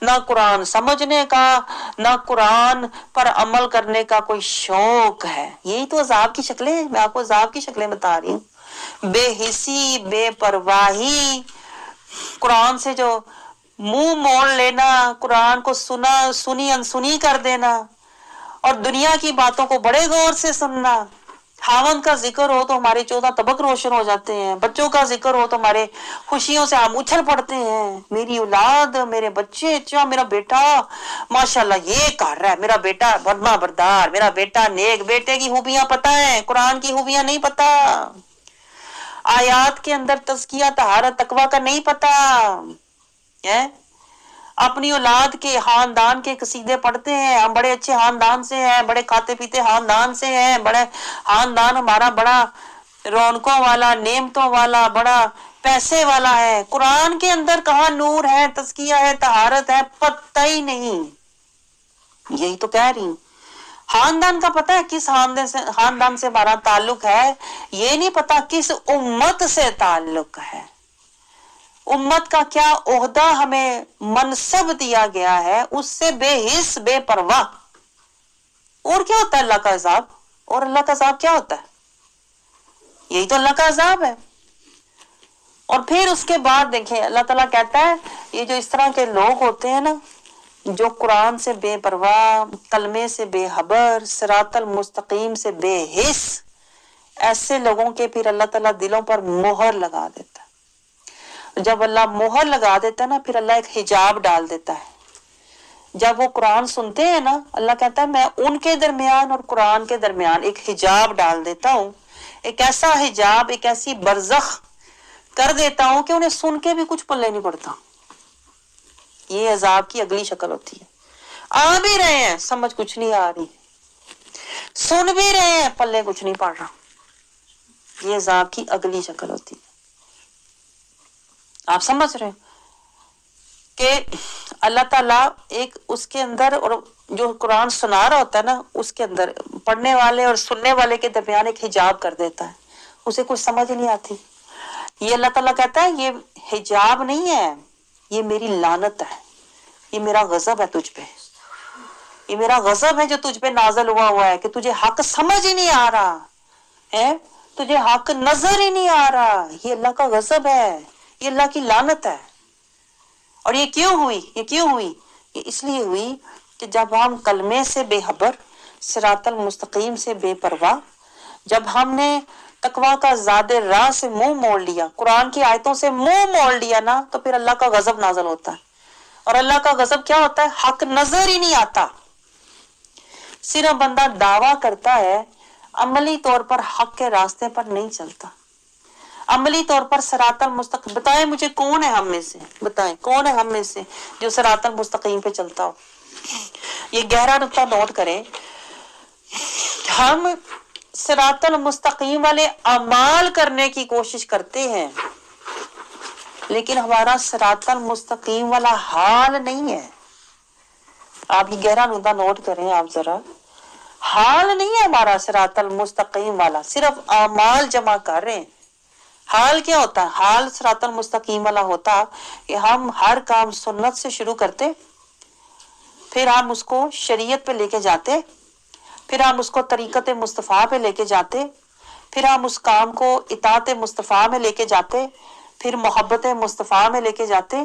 نہ قرآن سمجھنے کا، نہ قرآن پر عمل کرنے کا کوئی شوق ہے۔ یہی تو عذاب کی شکلیں ہیں، میں آپ کو عذاب کی شکلیں بتا رہی ہوں۔ بے حسی، بے پرواہی، قرآن سے جو منہ موڑ لینا، قرآن کو سنی انسنی کر دینا اور دنیا کی باتوں کو بڑے غور سے سننا۔ خاوند کا ذکر ہو تو ہمارے 14 طبق روشن ہو جاتے ہیں، بچوں کا ذکر ہو تو ہمارے خوشیوں سے ہم اچھل پڑتے ہیں، میری اولاد، میرے بچے، اچھا میرا بیٹا ماشاءاللہ یہ کر رہا ہے، میرا بیٹا فرما بردار، میرا بیٹا نیک، بیٹے کی خوبیاں پتہ ہیں، قرآن کی خوبیاں نہیں پتہ، آیات کے اندر تزکیہ طہارت تقویٰ کا نہیں پتہ ہے۔ اپنی اولاد کے خاندان کے قصیدے پڑھتے ہیں، ہم بڑے اچھے خاندان سے ہیں، بڑے کھاتے پیتے خاندان سے ہیں، بڑے خاندان ہمارا بڑا رونقوں والا، نعمتوں والا، بڑا پیسے والا ہے۔ قرآن کے اندر کہاں نور ہے، تزکیہ ہے، طہارت ہے، پتہ ہی نہیں۔ یہی تو کہہ رہی ہوں، خاندان کا پتہ ہے کس خاندان سے ہمارا تعلق ہے، یہ نہیں پتا کس امت سے تعلق ہے، امت کا کیا عہدہ ہمیں منصب دیا گیا ہے، اس سے بے حس بے پرواہ۔ اور کیا ہوتا ہے اللہ کا عذاب؟ اور اللہ کا عذاب کیا ہوتا ہے؟ یہی تو اللہ کا عذاب ہے۔ اور پھر اس کے بعد دیکھیں اللہ تعالیٰ کہتا ہے یہ جو اس طرح کے لوگ ہوتے ہیں نا، جو قرآن سے بے پرواہ، کلمے سے بے خبر، صراط المستقیم سے بے حس، ایسے لوگوں کے پھر اللہ تعالیٰ دلوں پر مہر لگا دیتا ہے۔ جب اللہ مہر لگا دیتا ہے نا پھر اللہ ایک حجاب ڈال دیتا ہے۔ جب وہ قرآن سنتے ہیں نا اللہ کہتا ہے میں ان کے درمیان اور قرآن کے درمیان ایک حجاب ڈال دیتا ہوں، ایک ایسا حجاب، ایک ایسی برزخ کر دیتا ہوں کہ انہیں سن کے بھی کچھ پلے نہیں پڑتا۔ یہ عذاب کی اگلی شکل ہوتی ہے۔ آ بھی رہے ہیں سمجھ کچھ نہیں آ رہی، سن بھی رہے ہیں پلے کچھ نہیں پڑ رہا۔ یہ عذاب کی اگلی شکل ہوتی ہے۔ آپ سمجھ رہے ہیں کہ اللہ تعالیٰ ایک اس کے اندر، اور جو قرآن سنا رہا ہوتا ہے نا اس کے اندر پڑھنے والے اور سننے والے کے درمیان ایک حجاب کر دیتا ہے، اسے کچھ سمجھ نہیں آتی۔ یہ اللہ تعالیٰ کہتا ہے یہ حجاب نہیں ہے، یہ میری لعنت ہے، یہ میرا غضب ہے تجھ پہ، یہ میرا غضب ہے جو تجھ پہ نازل ہوا ہے کہ تجھے حق سمجھ ہی نہیں آ رہا ہے، تجھے حق نظر ہی نہیں آ رہا۔ یہ اللہ کا غضب ہے، یہ اللہ کی لعنت ہے۔ اور یہ کیوں ہوئی؟ یہ اس لیے ہوئی کہ جب ہم کلمے سے بے خبر، صراط المستقیم سے بے پرواہ، جب ہم نے تقویٰ کا زاد راہ سے منہ موڑ لیا، قرآن کی آیتوں سے منہ موڑ لیا نا تو پھر اللہ کا غضب نازل ہوتا ہے۔ اور اللہ کا غضب کیا ہوتا ہے؟ حق نظر ہی نہیں آتا۔ صرف بندہ دعویٰ کرتا ہے، عملی طور پر حق کے راستے پر نہیں چلتا، عملی طور پر صراط المستقیم۔ بتائیں مجھے کون ہے ہم میں سے، بتائیں کون ہے ہم میں سے جو صراط المستقیم پہ چلتا ہو؟ یہ گہرا نقطہ نوٹ کریں، ہم صراط المستقیم والے اعمال کرنے کی کوشش کرتے ہیں لیکن ہمارا صراط المستقیم والا حال نہیں ہے۔ آپ یہ گہرا نقطہ نوٹ کریں، آپ ذرا، حال نہیں ہے ہمارا صراط المستقیم والا، صرف اعمال جمع کر رہے ہیں۔ حال کیا ہوتا ہے؟ حال صراط المستقیم والا ہوتا کہ ہم ہر کام سنت سے شروع کرتے، پھر ہم اس کو شریعت پہ لے کے جاتے، پھر ہم اس کو طریقت مصطفیٰ پہ لے کے جاتے، پھر ہم اس کام کو اطاعت مصطفیٰ میں لے کے جاتے، پھر محبت مصطفیٰ میں لے کے جاتے،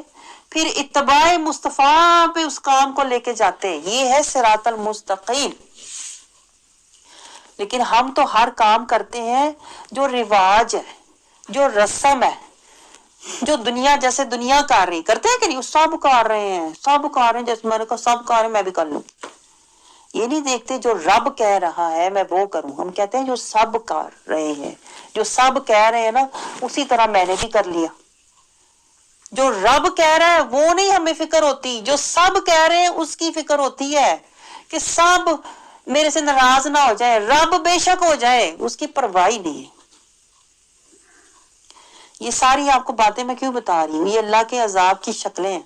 پھر اتباع مصطفیٰ پہ اس کام کو لے کے جاتے. یہ ہے صراط المستقیم. لیکن ہم تو ہر کام کرتے ہیں جو رواج ہے، جو رسم ہے، جو دنیا جیسے دنیا کر رہی، کرتے ہیں کہ نہیں؟ سب کر رہے ہیں، سب کر رہے ہیں، جیسے میں نے کہا سب کر رہے ہیں میں بھی کر لوں. یہ نہیں دیکھتے جو رب کہہ رہا ہے میں وہ کروں. ہم کہتے ہیں جو سب کر رہے ہیں، جو سب کہہ رہے ہیں نا اسی طرح میں نے بھی کر لیا. جو رب کہہ رہا ہے وہ نہیں ہمیں فکر ہوتی، جو سب کہہ رہے ہیں اس کی فکر ہوتی ہے کہ سب میرے سے ناراض نہ ہو جائے، رب بے شک ہو جائے، اس کی پرواہ نہیں ہے. یہ ساری آپ کو باتیں میں کیوں بتا رہی ہوں؟ یہ اللہ کے عذاب کی شکلیں ہیں.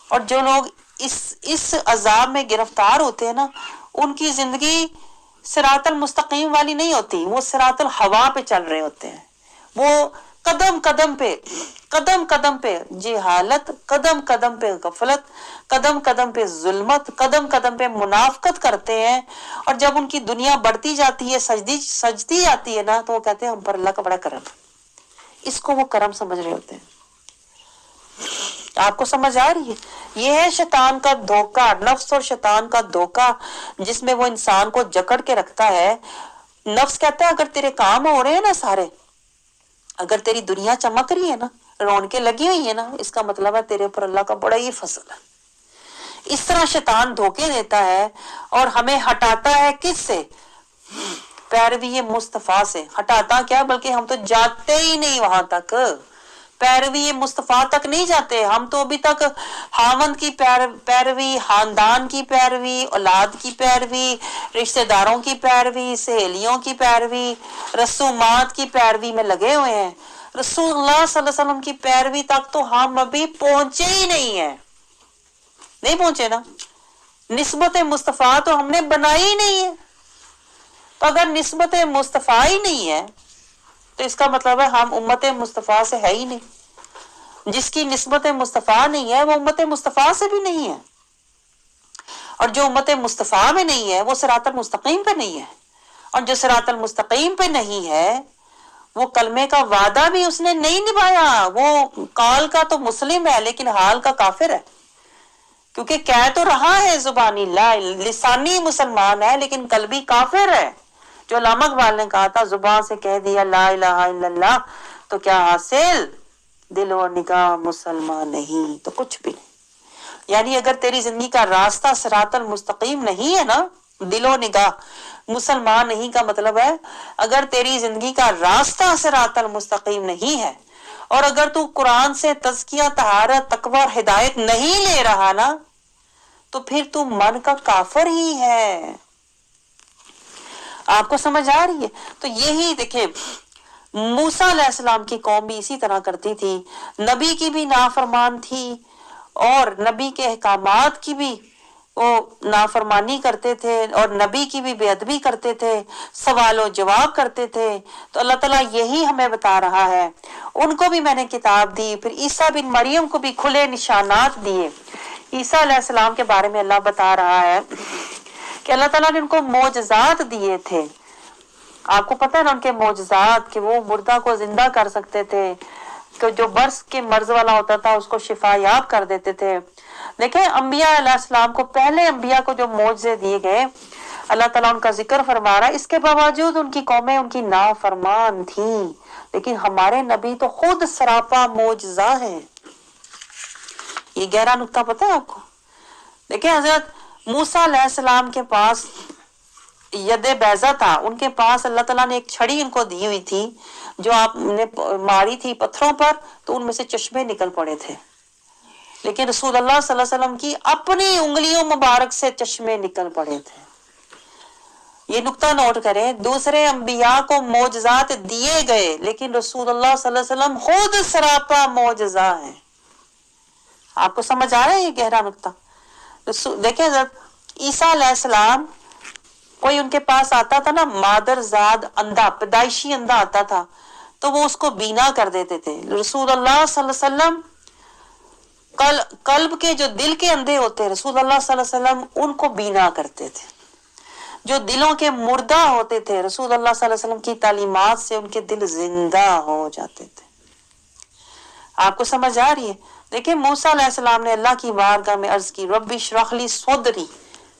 اور جو لوگ اس عذاب میں گرفتار ہوتے ہیں نا ان کی زندگی صراط المستقیم والی نہیں ہوتی، وہ صراط الہوا پہ چل رہے ہوتے ہیں. وہ قدم قدم پہ جہالت، قدم قدم پہ غفلت، قدم قدم پہ ظلمت، قدم قدم پہ منافقت کرتے ہیں. اور جب ان کی دنیا بڑھتی جاتی ہے، سجتی جاتی ہے نا تو وہ کہتے ہیں ہم پر اللہ کا بڑا کرم. اس کو وہ کرم سمجھ رہے ہوتے ہیں. آپ کو سمجھ آ رہی ہے؟ یہ ہے شیطان کا دھوکہ، نفس اور شیطان کا دھوکہ جس میں وہ انسان کو جکڑ کے رکھتا ہے. نفس کہتا ہے اگر تیرے کام ہو رہے ہیں نا سارے، اگر تیری دنیا چمک رہی ہے نا، رونقیں لگی ہوئی ہیں نا، اس کا مطلب ہے تیرے اوپر اللہ کا بڑا ہی فضل ہے. اس طرح شیطان دھوکے دیتا ہے اور ہمیں ہٹاتا ہے کس سے؟ پیروی مصطفیٰ سے. ہٹاتا کیا بلکہ ہم تو جاتے ہی نہیں وہاں تک، پیروی مصطفیٰ تک نہیں جاتے. ہم تو ابھی تک خاوند کی پیروی، خاندان کی پیروی، اولاد کی پیروی، رشتہ داروں کی پیروی، سہیلیوں کی پیروی، رسومات کی پیروی میں لگے ہوئے ہیں. رسول اللہ صلی اللہ علیہ وسلم کی پیروی تک تو ہم ابھی پہنچے ہی نہیں ہیں. نہیں پہنچے نا. نسبت مصطفیٰ تو ہم نے بنائی ہی نہیں ہے. تو اگر نسبت مصطفیٰ ہی نہیں ہے تو اس کا مطلب ہے ہم امت مصطفیٰ سے ہے ہی نہیں. جس کی نسبت مصطفیٰ نہیں ہے وہ امت مصطفیٰ سے بھی نہیں ہے. اور جو امت مصطفیٰ میں نہیں ہے وہ صراط المستقیم پہ نہیں ہے. اور جو صراط المستقیم پہ نہیں ہے وہ کلمے کا وعدہ بھی اس نے نہیں نبھایا. وہ قال کا تو مسلم ہے لیکن حال کا کافر ہے. کیونکہ کہہ تو رہا ہے زبانی لا، لسانی مسلمان ہے لیکن قلبی کافر ہے. جو علامہ اقبال نے کہا تھا زبان سے کہہ دیا لا الہ الا اللہ تو کیا حاصل، دل و نگاہ مسلمان نہیں تو کچھ بھی نہیں. یعنی اگر تیری زندگی کا راستہ صراط المستقیم نہیں ہے نا، دل و نگاہ مسلمان نہیں کا مطلب ہے اگر تیری زندگی کا راستہ صراط المستقیم نہیں ہے اور اگر تو قرآن سے تزکیہ، طہارت، تقوی اور ہدایت نہیں لے رہا نا تو پھر تو من کا کافر ہی ہے. آپ کو سمجھ آ رہی ہے؟ تو یہی دیکھیں موسیٰ علیہ السلام کی قوم بھی اسی طرح کرتی تھی، نبی کی بھی نافرمان تھی اور نبی کے احکامات کی بھی وہ نافرمانی کرتے تھے اور نبی کی بھی بے ادبی کرتے تھے، سوال و جواب کرتے تھے. تو اللہ تعالیٰ یہی ہمیں بتا رہا ہے. ان کو بھی میں نے کتاب دی، پھر عیسیٰ بن مریم کو بھی کھلے نشانات دیے. عیسیٰ علیہ السلام کے بارے میں اللہ بتا رہا ہے کہ اللہ تعالیٰ نے ان کو معجزات دیے تھے. آپ کو پتہ ہے نا ان کے معجزات کہ وہ مردہ کو زندہ کر سکتے تھے، کہ جو برس کے مرض والا ہوتا تھا اس کو شفا یاب کر دیتے تھے. دیکھیں انبیاء علیہ السلام کو، پہلے انبیاء کو جو معجزے دیے گئے اللہ تعالیٰ ان کا ذکر فرما رہا ہے. اس کے باوجود ان کی قومیں ان کی نافرمان تھیں. لیکن ہمارے نبی تو خود سراپا معجزہ ہیں. یہ گہرا نقطہ پتہ ہے آپ کو؟ دیکھیں حضرت موسیٰ علیہ السلام کے پاس ید بیضہ تھا، ان کے پاس اللہ تعالیٰ نے ایک چھڑی ان کو دی ہوئی تھی جو آپ نے ماری تھی پتھروں پر تو ان میں سے چشمے نکل پڑے تھے. لیکن رسول اللہ صلی اللہ علیہ وسلم کی اپنی انگلیوں مبارک سے چشمے نکل پڑے تھے. یہ نقطہ نوٹ کریں، دوسرے انبیاء کو معجزات دیے گئے لیکن رسول اللہ صلی اللہ علیہ وسلم خود سراپا معجزہ ہیں. آپ کو سمجھ آ رہا ہے یہ گہرا نقطہ؟ دیکھیں حضرت عیسیٰ علیہ السلام، کوئی ان کے پاس آتا تھا نا مادر زاد اندھا، پیدائشی اندھا آتا تھا تو وہ اس کو بینا کر دیتے تھے. رسول اللہ صلی اللہ علیہ وسلم قلب کے جو دل کے اندھے ہوتے ہیں رسول اللہ صلی اللہ علیہ وسلم ان کو بینا کرتے تھے. جو دلوں کے مردہ ہوتے تھے رسول اللہ صلی اللہ علیہ وسلم کی تعلیمات سے ان کے دل زندہ ہو جاتے تھے۔ آپ کو سمجھ آ رہی ہے؟ دیکھیں موسیٰ علیہ السلام نے اللہ کی بارگاہ میں عرض کی رب اشرح لی صدری،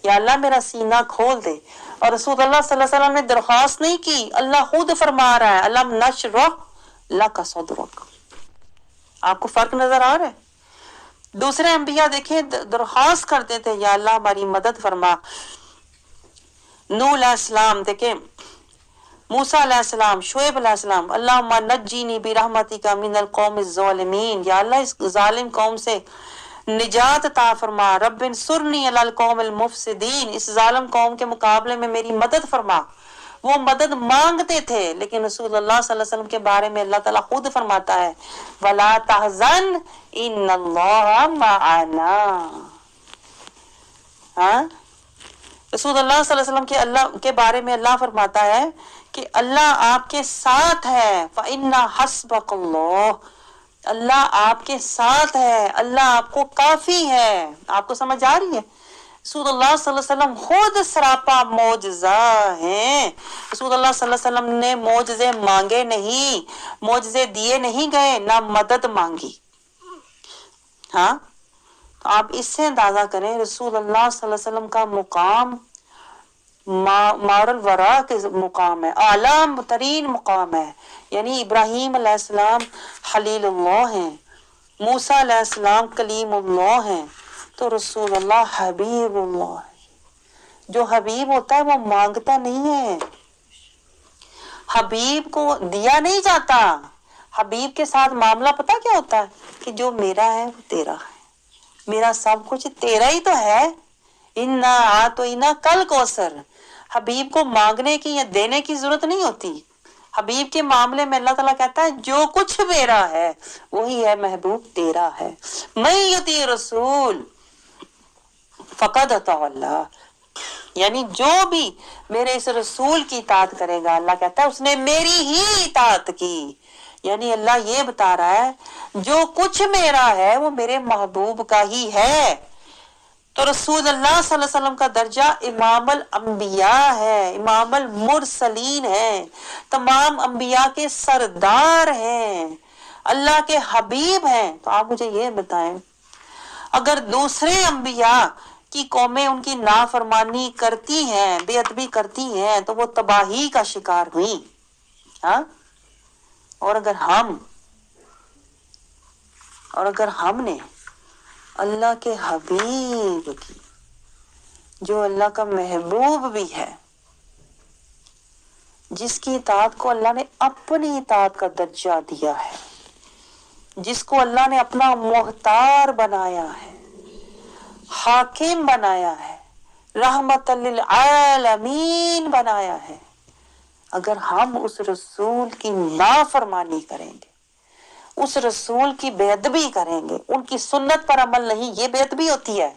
یا اللہ میرا سینہ کھول دے، اور رسول اللہ صلی اللہ علیہ وسلم نے درخواست نہیں کی، اللہ خود فرما رہا ہے الم نشرح لک صدرک۔ آپ کو فرق نظر آ رہا ہے؟ دوسرے انبیاء دیکھیں درخواست کرتے تھے یا اللہ ہماری مدد فرما۔ نوح علیہ السلام دیکھیں، موسیٰ علیہ السلام، شعیب علیہ السلام، اللہم نجینی برحمتک من القوم الظالمین، یا اللہ اس ظالم قوم سے نجات عطا فرما، رب انصرنی علی القوم المفسدین، اس ظالم قوم کے مقابلے میں میری مدد فرما۔ وہ مدد مانگتے تھے، لیکن رسول اللہ صلی اللہ علیہ وسلم کے بارے میں اللہ تعالیٰ خود فرماتا ہے وَلَا تَحْزَنْ إِنَّ اللَّهَ مَعَنَا۔ ہاں رسول اللہ صلی اللہ علیہ وسلم کے اللہ کے بارے میں اللہ فرماتا ہے کہ اللہ آپ کے ساتھ ہے، فَإِنَّ حَسْبَكَ اللَّهُ، اللہ آپ کے ساتھ ہے، اللہ آپ کو کافی ہے۔ آپ کو سمجھ آ رہی ہے؟ رسول اللہ صلی اللہ علیہ وسلم خود سراپا معجزہ ہیں۔ رسول اللہ صلی اللہ علیہ وسلم نے معجزے مانگے نہیں، معجزے دیے نہیں گئے، نہ مدد مانگی۔ ہاں تو آپ اس سے اندازہ کریں رسول اللہ صلی اللہ علیہ وسلم کا مقام مار الورا کے مقام ہے، اعلیٰ ترین مقام ہے۔ یعنی ابراہیم علیہ السلام خلیل اللہ ہیں، موسیٰ علیہ السلام کلیم اللہ ہیں، تو رسول اللہ حبیب اللہ ہے۔ جو حبیب ہوتا ہے وہ مانگتا نہیں ہے، حبیب کو دیا نہیں جاتا۔ حبیب کے ساتھ معاملہ پتہ کیا ہوتا ہے کہ جو میرا ہے وہ تیرا ہے، میرا سب کچھ تیرا ہی تو ہے۔ اِنَّا أَعْطَيْنَاكَ الْكَوْثَرَ، حبیب کو مانگنے کی یا دینے کی ضرورت نہیں ہوتی۔ حبیب کے معاملے میں اللہ تعالیٰ کہتا ہے جو کچھ میرا ہے وہی ہے محبوب تیرا ہے۔ مَن یُطِیعِ الرَّسُولَ فقد اطاع اللہ، یعنی جو بھی میرے اس رسول کی اطاعت کرے گا اللہ کہتا ہے اس نے میری ہی اطاعت کی۔ یعنی اللہ یہ بتا رہا ہے جو کچھ میرا ہے وہ میرے محبوب کا ہی ہے۔ تو رسول اللہ صلی اللہ علیہ وسلم کا درجہ امام الانبیاء ہے، امام المرسلین ہے، تمام انبیاء کے سردار ہیں، اللہ کے حبیب ہیں۔ تو آپ مجھے یہ بتائیں اگر دوسرے انبیاء کی قومیں ان کی نافرمانی کرتی ہیں، بے ادبی کرتی ہیں تو وہ تباہی کا شکار ہوئی۔ ہاں اور اگر ہم نے اللہ کے حبیب کی، جو اللہ کا محبوب بھی ہے، جس کی اطاعت کو اللہ نے اپنی اطاعت کا درجہ دیا ہے، جس کو اللہ نے اپنا مختار بنایا ہے، حاکم بنایا ہے، رحمت للعالمین بنایا ہے، اگر ہم اس رسول کی نافرمانی کریں گے، اس رسول کی بے ادبی کریں گے، ان کی سنت پر عمل نہیں، یہ بے ادبی ہوتی ہے۔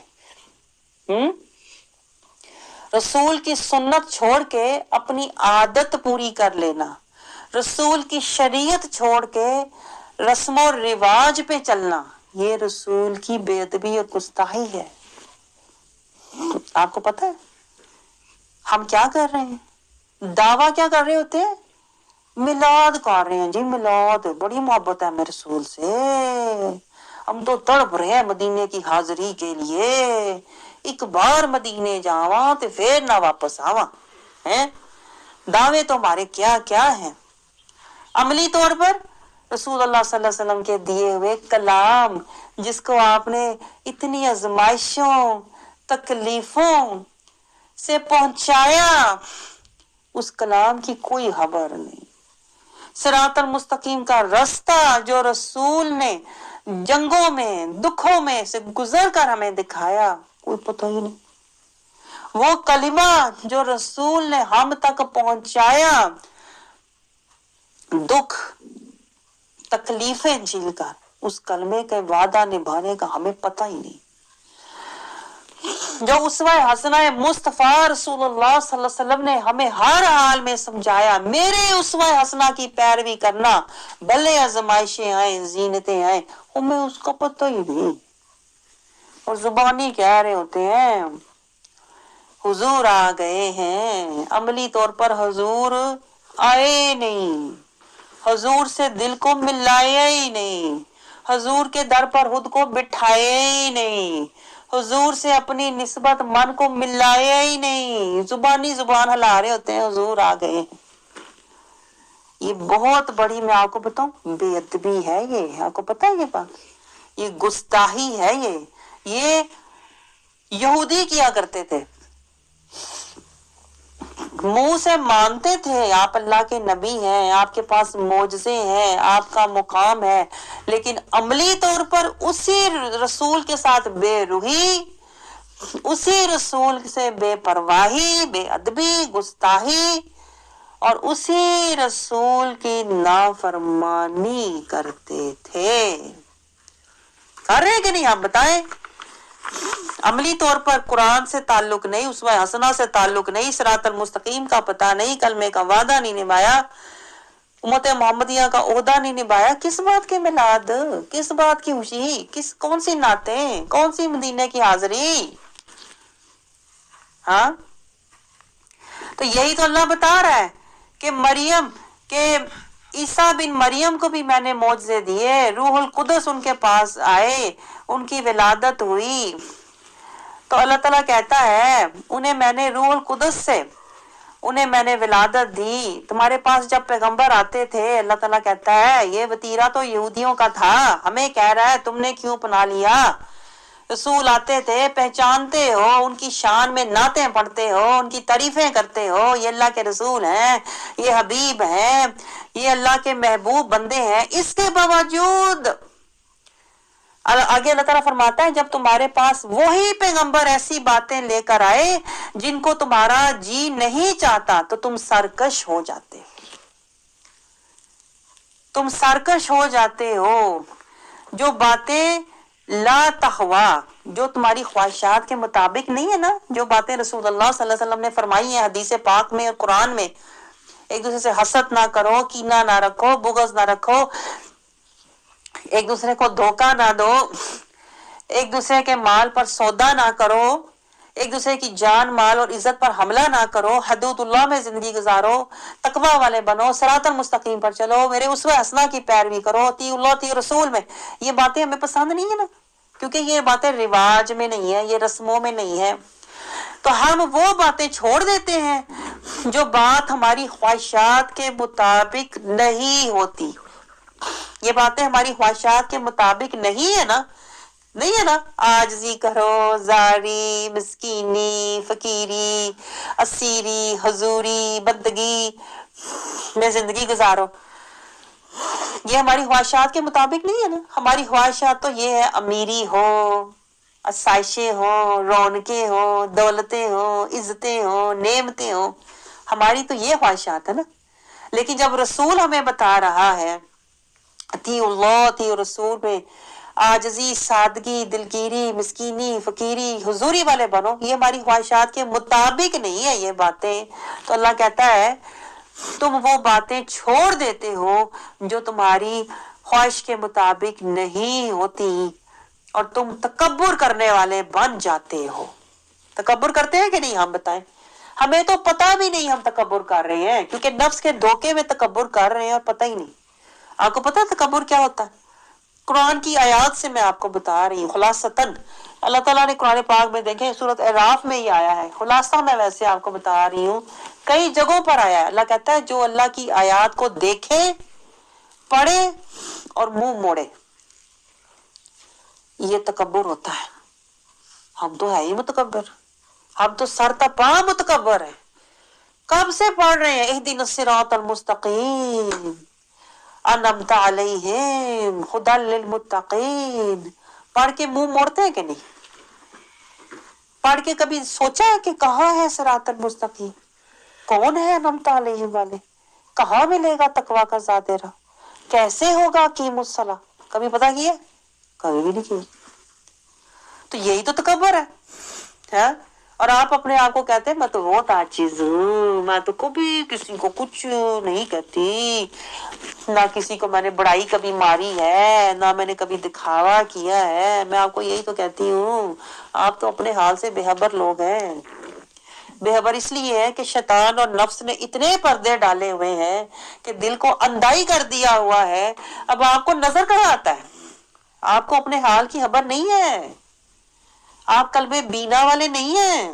رسول کی سنت چھوڑ کے اپنی عادت پوری کر لینا، رسول کی شریعت چھوڑ کے رسم و رواج پہ چلنا، یہ رسول کی بے ادبی اور گستاخی ہے۔ آپ کو پتہ ہے ہم کیا کر رہے ہیں؟ دعویٰ کیا کر رہے ہوتے ہیں؟ میلاد کر رہے ہیں جی، میلاد، بڑی محبت ہے ہمیں رسول سے، ہم تو تڑپ رہے ہیں مدینے کی حاضری کے لیے، ایک بار مدینے جاواں تے پھر نہ واپس آواں۔ دعوے تو ہمارے کیا کیا ہیں۔ عملی طور پر رسول اللہ صلی اللہ علیہ وسلم کے دیے ہوئے کلام، جس کو آپ نے اتنی آزمائشوں تکلیفوں سے پہنچایا، اس کلام کی کوئی خبر نہیں۔ صراط المستقیم کا رستہ جو رسول نے جنگوں میں دکھوں میں سے گزر کر ہمیں دکھایا، کوئی پتہ ہی نہیں۔ وہ کلمہ جو رسول نے ہم تک پہنچایا، دکھ تکلیفیں جھیل کر، اس کلمے کے وعدہ نبھانے کا ہمیں پتہ ہی نہیں۔ جو اسوہ حسنہ مصطفیٰ رسول اللہ صلی اللہ علیہ وسلم نے ہمیں ہر حال میں سمجھایا، میرے اسوہ حسنہ کی پیروی کرنا، بھلے آزمائشیں آئیں، زینتیں آئیں، ہمیں اس کا پتہ ہی نہیں، اور زبانی کہہ رہے ہوتے ہیں حضور آ گئے ہیں، عملی طور پر حضور آئے نہیں، حضور سے دل کو ملایا ہی نہیں، حضور کے در پر خود کو بٹھایا ہی نہیں، حضور سے اپنی نسبت من کو ملایا ہی نہیں، زبانی زبان ہلا رہے ہوتے ہیں حضور آ گئے ہیں۔ یہ بہت بڑی، میں آپ کو بتاؤں، بے ادبی ہے یہ، آپ کو پتہ ہے یہ بات، یہ گستاخی ہے یہ یہودی کیا کرتے تھے، منہ سے مانتے تھے آپ اللہ کے نبی ہیں، آپ کے پاس معجزے ہیں، آپ کا مقام ہے، لیکن عملی طور پر اسی رسول کے ساتھ بے روحی، اسی رسول سے بے پرواہی، بے ادبی، گستاخی، اور اسی رسول کی نافرمانی کرتے تھے۔ کر رہے کہ نہیں آپ بتائیں؟ عملی طور پر قرآن سے تعلق نہیں، اسوہ حسنہ سے تعلق نہیں، صراط المستقیم کا پتہ نہیں، کلمے کا وعدہ نہیں نبھایا، امت محمدیہ کا عہدہ نہیں نبھایا، کس بات کے میلاد، کس بات کی خوشی، کون سی نعتیں، کون سی مدینے کی حاضری؟ ہاں، تو یہی تو اللہ بتا رہا ہے کہ مریم کے عیسیٰ بن مریم کو بھی میں نے معجزے دیے، روح القدس ان کے پاس آئے، ان کی ولادت ہوئی، تو اللہ تعالیٰ کہتا ہے انہیں میں نے روح القدس سے انہیں میں نے ولادت دی۔ تمہارے پاس جب پیغمبر آتے تھے اللہ تعالیٰ کہتا ہے یہ وتیرہ تو یہودیوں کا تھا، ہمیں کہہ رہا ہے تم نے کیوں اپنا لیا؟ رسول آتے تھے، پہچانتے ہو، ان کی شان میں نعتیں پڑھتے ہو، ان کی تعریفیں کرتے ہو، یہ اللہ کے رسول ہیں، یہ حبیب ہیں، یہ اللہ کے محبوب بندے ہیں، اس کے باوجود آگے اللہ تعالیٰ فرماتا ہے جب تمہارے پاس وہی پیغمبر ایسی باتیں لے کر آئے جن کو تمہارا جی نہیں چاہتا تو تم سرکش ہو جاتے ہو، تم سرکش ہو جاتے ہو، جو باتیں لا تہوا، جو تمہاری خواہشات کے مطابق نہیں ہے نا، جو باتیں رسول اللہ صلی اللہ علیہ وسلم نے فرمائی ہیں حدیث پاک میں اور قرآن میں، ایک دوسرے سے حسد نہ کرو، کینہ نہ رکھو، بغض نہ رکھو، ایک دوسرے کو دھوکہ نہ دو، ایک دوسرے کے مال پر سودا نہ کرو، ایک دوسرے کی جان مال اور عزت پر حملہ نہ کرو، حدود اللہ میں زندگی گزارو، تقوی والے بنو، صراط المستقیم پر چلو، میرے اسوہ حسنہ کی پیروی کرو، اطیع اللہ اطیع رسول میں، یہ باتیں ہمیں پسند نہیں ہے نا، کیونکہ یہ باتیں رواج میں نہیں ہے، یہ رسموں میں نہیں ہے، تو ہم وہ باتیں چھوڑ دیتے ہیں جو بات ہماری خواہشات کے مطابق نہیں ہوتی۔ یہ باتیں ہماری خواہشات کے مطابق نہیں ہے نا، نہیں ہے نا، عاجزی کرو، زاری، مسکینی، فقیری، اسیری، حضوری، بندگی میں زندگی گزارو، یہ ہماری خواہشات کے مطابق نہیں ہے نا۔ ہماری خواہشات تو یہ ہے امیری ہو، آسائشیں ہو، رونقیں ہو، دولتیں ہو، عزتیں ہو، نعمتیں ہو، ہماری تو یہ خواہشات ہے نا۔ لیکن جب رسول ہمیں بتا رہا ہے اطیع اللہ اطیع رسول میں عاجزی، سادگی، دلگیری، مسکینی، فقیری، حضوری والے بنو، یہ ہماری خواہشات کے مطابق نہیں ہے یہ باتیں، تو اللہ کہتا ہے تم وہ باتیں چھوڑ دیتے ہو جو تمہاری خواہش کے مطابق نہیں ہوتی اور تم تکبر کرنے والے بن جاتے ہو۔ تکبر کرتے ہیں کہ نہیں ہم بتائیں؟ ہمیں تو پتہ بھی نہیں ہم تکبر کر رہے ہیں، کیونکہ نفس کے دھوکے میں تکبر کر رہے ہیں اور پتہ ہی نہیں۔ آپ کو پتہ ہے تکبر کیا ہوتا ہے؟ قرآن کی آیات سے میں آپ کو بتا رہی ہوں خلاصتاً، اللہ تعالیٰ نے قرآن پاک میں دیکھیں سورۃ اعراف میں ہی آیا ہے، خلاصہ میں ویسے آپ کو بتا رہی ہوں، کئی جگہوں پر آیا ہے۔ اللہ کہتا ہے جو اللہ کی آیات کو دیکھے، پڑھے اور منہ موڑے، یہ تکبر ہوتا ہے۔ ہم تو ہے ہی متکبر، ہم تو سر تپا متکبر ہیں، کب سے پڑھ رہے ہیں اہدنا الصراط المستقیم انعمت علیہم ھدی للمتقین، پڑھ کے منہ موڑتے ہیں کہ نہیں؟ پڑھ کے کبھی سوچا ہے کہ کہاں ہے صراط المستقیم، کون ہے انعمت علیہم والے، کہاں ملے گا تقویٰ کا زادرہ، کیسے ہوگا اقیموا الصلاۃ، کبھی پتہ کیا؟ کبھی بھی نہیں کیا۔ تو یہی تو تکبر ہے، اور آپ اپنے آپ کو کہتے ہیں میں تو بہت عاجز ہوں، میں تو کبھی کسی کو کچھ نہیں کہتی، نہ کسی کو میں نے بڑائی کبھی ماری ہے، نہ میں نے کبھی دکھاوا کیا ہے۔ میں آپ کو یہی تو کہتی ہوں، آپ تو اپنے حال سے بے خبر لوگ ہیں۔ بے خبر اس لیے ہے کہ شیطان اور نفس نے اتنے پردے ڈالے ہوئے ہیں کہ دل کو اندھائی کر دیا ہوا ہے. اب آپ کو نظر کہاں آتا ہے؟ آپ کو اپنے حال کی خبر نہیں ہے. آپ قلب بینا والے نہیں ہیں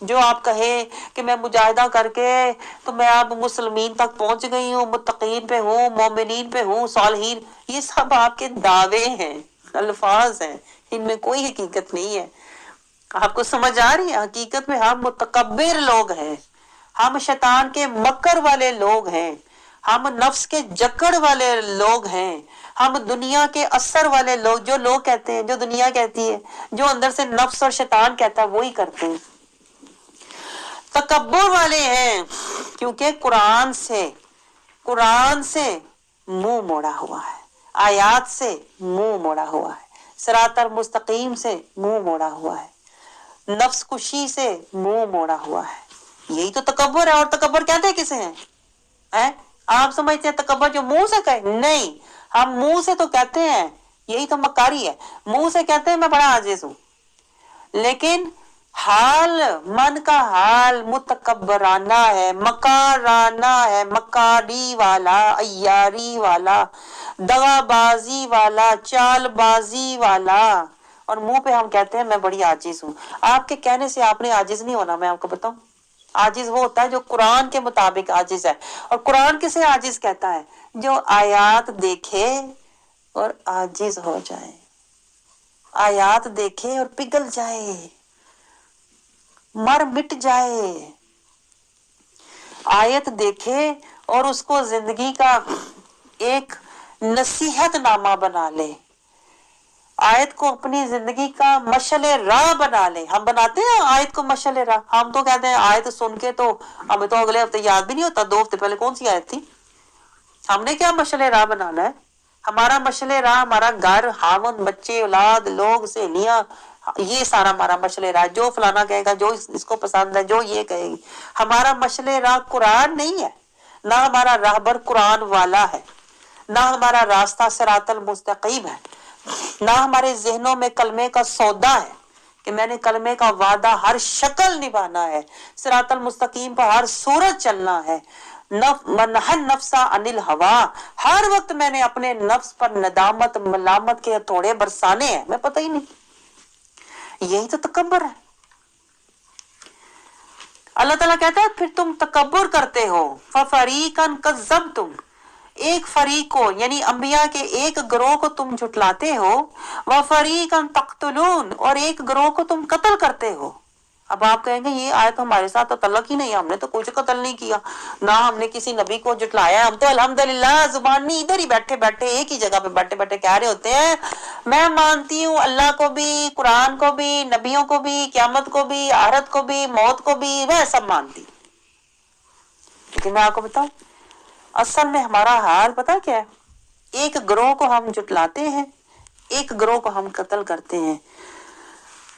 جو آپ کہے کہ میں مجاہدہ کر کے تو میں اب مسلمین تک پہنچ گئی ہوں، متقین پہ ہوں، مومنین پہ ہوں، صالحین. یہ سب آپ کے دعوے ہیں، الفاظ ہیں، ان میں کوئی حقیقت نہیں ہے. آپ کو سمجھ آ رہی ہے؟ حقیقت میں ہم متکبر لوگ ہیں، ہم شیطان کے مکر والے لوگ ہیں، ہم نفس کے جکڑ والے لوگ ہیں، ہم دنیا کے اثر والے لوگ. جو لوگ کہتے ہیں، جو دنیا کہتی ہے، جو اندر سے نفس اور شیطان کہتا ہے وہی کرتے ہیں. تکبر والے ہیں کیونکہ قرآن سے منہ موڑا ہوا ہے، آیات سے منہ موڑا ہوا ہے، صراط المستقیم سے منہ موڑا ہوا ہے، نفس کشی سے منہ موڑا ہوا ہے. یہی تو تکبر ہے. اور تکبر کہتے کسے ہیں؟ آپ سمجھتے ہیں تکبر جو منہ سے کہے؟ نہیں، ہم منہ سے تو کہتے ہیں، یہی تو مکاری ہے. منہ سے کہتے ہیں میں بڑا عاجز ہوں، لیکن حال، من کا حال متکبرانہ ہے، مکارانہ ہے، مکاری والا، عیاری والا، دغا بازی والا، چال بازی والا. اور منہ پہ ہم کہتے ہیں میں بڑی عاجز ہوں. آپ کے کہنے سے آپ نے عاجز نہیں ہونا. میں آپ کو بتاؤں، عاجز وہ ہوتا ہے جو قرآن کے مطابق عاجز ہے. اور قرآن کسے عاجز کہتا ہے؟ جو آیات دیکھے اور عاجز ہو جائے، آیات دیکھے اور پگھل جائے، مر مٹ جائے. آیت دیکھے اور اس کو زندگی کا ایک نصیحت نامہ بنا لے، آیت کو اپنی زندگی کا مشعل راہ بنا لے. ہم بناتے ہیں آیت کو مشعل راہ؟ ہم تو کہتے ہیں آیت سن کے تو ہمیں تو اگلے ہفتے یاد بھی نہیں ہوتا 2 ہفتے پہلے کون سی آیت تھی. ہم نے کیا مشعل راہ بنانا ہے؟ ہمارا مشعل راہ ہمارا گھر، خاوند، بچے، اولاد، لوگ، سہیلیاں، یہ سارا ہمارا مشعل راہ. جو فلانا کہے گا، جو اس کو پسند ہے، جو یہ کہے گی. ہمارا مشعل راہ قرآن نہیں ہے، نہ ہمارا راہبر قرآن والا ہے، نہ ہمارا راستہ صراط المستقیم ہے، نہ ہمارے ذہنوں میں کلمے کا سودا ہے کہ میں نے کلمے کا وعدہ ہر شکل نبھانا ہے، صراط المستقیم پر ہر صورت چلنا ہے. منحن نفسا عن الہوا، ہر وقت میں نے اپنے نفس پر ندامت ملامت کے ہتھوڑے برسانے ہیں. میں پتہ ہی نہیں. یہی تو تکبر ہے. اللہ تعالیٰ کہتا ہے پھر تم تکبر کرتے ہو. فَفَرِيقًا كَذَّبْتُمْ، ایک فریق کو یعنی انبیاء کے ایک گروہ کو تم جھٹلاتے ہو. وَفَرِيقًا تَقْتُلُونَ، اور ایک گروہ کو تم قتل کرتے ہو. اب آپ کہیں گے یہ آیت ہمارے ساتھ تو تعلق ہی نہیں، ہم نے تو کچھ قتل نہیں کیا، نہ ہم نے کسی نبی کو جھٹلایا. ہم تو الحمدللہ زبانی ادھر ہی بیٹھے بیٹھے ایک ہی جگہ پہ بیٹھے بیٹھے کہہ رہے ہوتے ہیں میں مانتی ہوں اللہ کو بھی، قرآن کو بھی، نبیوں کو بھی، قیامت کو بھی، آخرت کو بھی، موت کو بھی، میں سب مانتی. لیکن میں آپ کو بتاؤں اصل میں ہمارا حال پتہ کیا ہے؟ ایک گروہ کو ہم جھٹلاتے ہیں، ایک گروہ کو ہم قتل کرتے ہیں.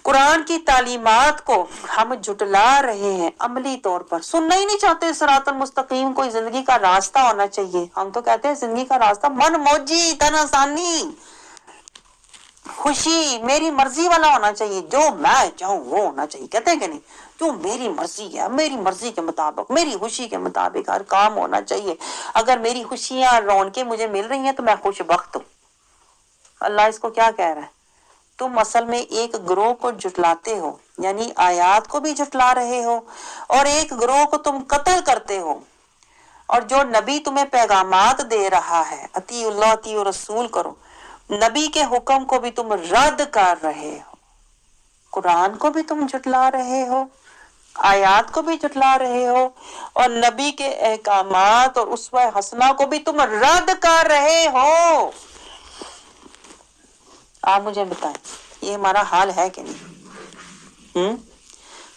قرآن کی تعلیمات کو ہم جھٹلا رہے ہیں عملی طور پر. سننا ہی نہیں چاہتے صراط المستقیم. کوئی زندگی کا راستہ ہونا چاہیے. ہم تو کہتے ہیں زندگی کا راستہ من موجی، تن آسانی، خوشی، میری مرضی والا ہونا چاہیے. جو میں چاہوں وہ ہونا چاہیے. کہتے ہیں کہ نہیں؟ جو میری مرضی ہے، میری مرضی کے مطابق، میری خوشی کے مطابق ہر کام ہونا چاہیے. اگر میری خوشیاں رونقیں مجھے مل رہی ہیں تو میں خوش بخت ہوں. اللہ اس کو کیا کہہ رہا ہے؟ تم اصل میں ایک گروہ کو جھٹلاتے ہو، یعنی آیات کو بھی جھٹلا رہے ہو، اور ایک گروہ کو تم قتل کرتے ہو. اور جو نبی تمہیں پیغامات دے رہا ہے، اطیع اللہ اطیع رسول کرو، نبی کے حکم کو بھی تم رد کر رہے ہو. قرآن کو بھی تم جھٹلا رہے ہو، آیات کو بھی جھٹلا رہے ہو، اور نبی کے احکامات اور اسوہ حسنہ کو بھی تم رد کر رہے ہو. آپ مجھے بتائیں یہ ہمارا حال ہے کہ نہیں؟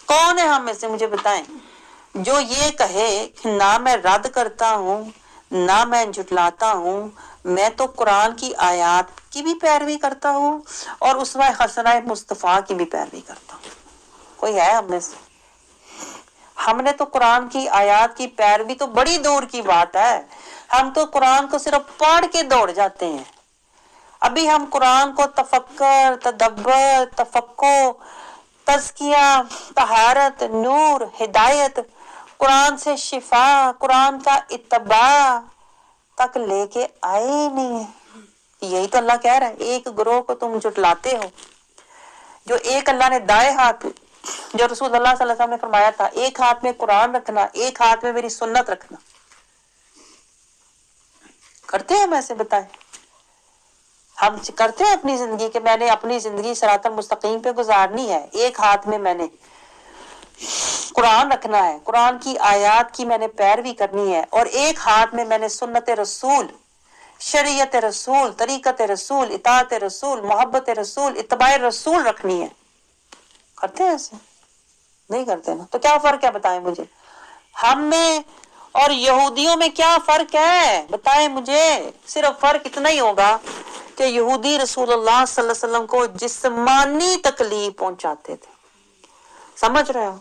کون ہے ہم میں سے؟ مجھے بتائیں جو یہ کہے کہ نہ میں رد کرتا ہوں نہ میں جھٹلاتا ہوں، میں تو قرآن کی آیات کی بھی پیروی کرتا ہوں اور اسوہ حسنہ مصطفیٰ کی بھی پیروی کرتا ہوں. کوئی ہے ہم میں سے؟ ہم نے تو قرآن کی آیات کی پیروی تو بڑی دور کی بات ہے. ہم تو قرآن کو صرف پڑھ کے دوڑ جاتے ہیں. ابھی ہم قرآن کو تفکر، تدبر، تفقہ، تزکیہ، طہارت، نور، ہدایت، قرآن سے شفا، قرآن کا اتباع تک لے کے آئے ہی نہیں ہے۔ یہی تو اللہ کہہ رہا ہے، ایک گروہ کو تم جھٹلاتے ہو، جو ایک اللہ نے دائیں ہاتھ، جو رسول اللہ صلی اللہ علیہ وسلم نے فرمایا تھا ایک ہاتھ میں قرآن رکھنا، ایک ہاتھ میں میری سنت رکھنا، کرتے ہیں ہم ایسے؟ بتائیں، ہم کرتے ہیں اپنی زندگی کہ میں نے اپنی زندگی صراط المستقیم پہ گزارنی ہے، ایک ہاتھ میں میں نے قرآن رکھنا ہے، قرآن کی آیات کی میں نے پیروی کرنی ہے، اور ایک ہاتھ میں میں نے سنت رسول، شریعت رسول، طریقت رسول، اطاعت رسول، محبت رسول، اتباع رسول رکھنی ہے۔ کرتے ہیں ایسے؟ نہیں کرتے نا۔ تو کیا فرق ہے بتائیں مجھے، ہم میں اور یہودیوں میں کیا فرق ہے بتائیں مجھے؟ صرف فرق اتنا ہی ہوگا کہ یہودی رسول اللہ صلی اللہ علیہ وسلم کو جسمانی تکلیف پہنچاتے تھے، سمجھ رہے ہو؟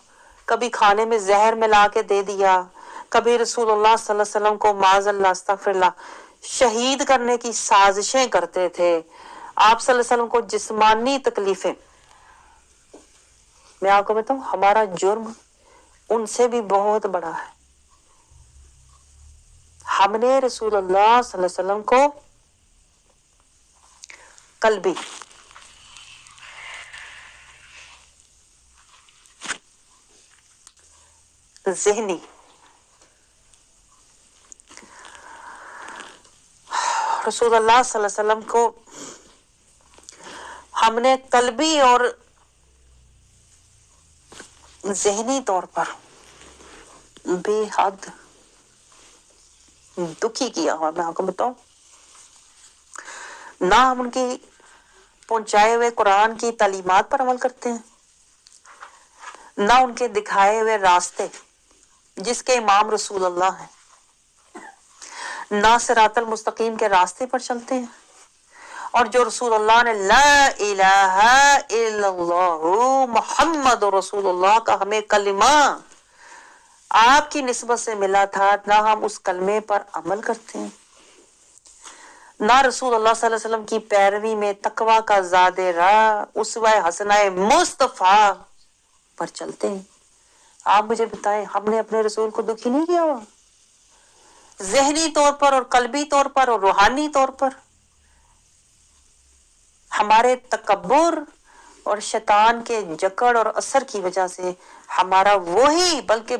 کبھی کھانے میں زہر ملا کے دے دیا، کبھی رسول اللہ صلی اللہ علیہ وسلم کو معاذ اللہ استغفر اللہ شہید کرنے کی سازشیں کرتے تھے۔ آپ صلی اللہ علیہ وسلم کو جسمانی تکلیفیں، میں آپ کو بتاؤں ہمارا جرم ان سے بھی بہت بڑا ہے۔ ہم نے رسول اللہ صلی اللہ علیہ وسلم کو قلبی، ذہنی، رسول اللہ صلی اللہ علیہ وسلم کو ہم نے قلبی اور ذہنی طور پر بے حد دکھی کیا ہوا، میں آپ کو بتاؤں۔ نہ ہم ان کی پہنچائے ہوئے قرآن کی تعلیمات پر عمل کرتے ہیں، نہ ان کے دکھائے ہوئے راستے جس کے امام رسول اللہ ہیں، نہ صراط المستقیم کے راستے پر چلتے ہیں، اور جو رسول اللہ نے لا الہ الا اللہ محمد رسول اللہ کا ہمیں کلمہ آپ کی نسبت سے ملا تھا، نہ ہم اس کلمے پر عمل کرتے ہیں، نہ رسول اللہ صلی اللہ علیہ وسلم کی پیروی میں تقوی کا زاد راہ اسوہ حسنہ مصطفیٰ پر چلتے ہیں۔ آپ مجھے بتائیں ہم نے اپنے رسول کو دکھی نہیں کیا ہوا؟ ذہنی طور پر اور قلبی طور پر اور روحانی طور پر ہمارے تکبر اور شیطان کے جکڑ اور اثر کی وجہ سے ہمارا وہی بلکہ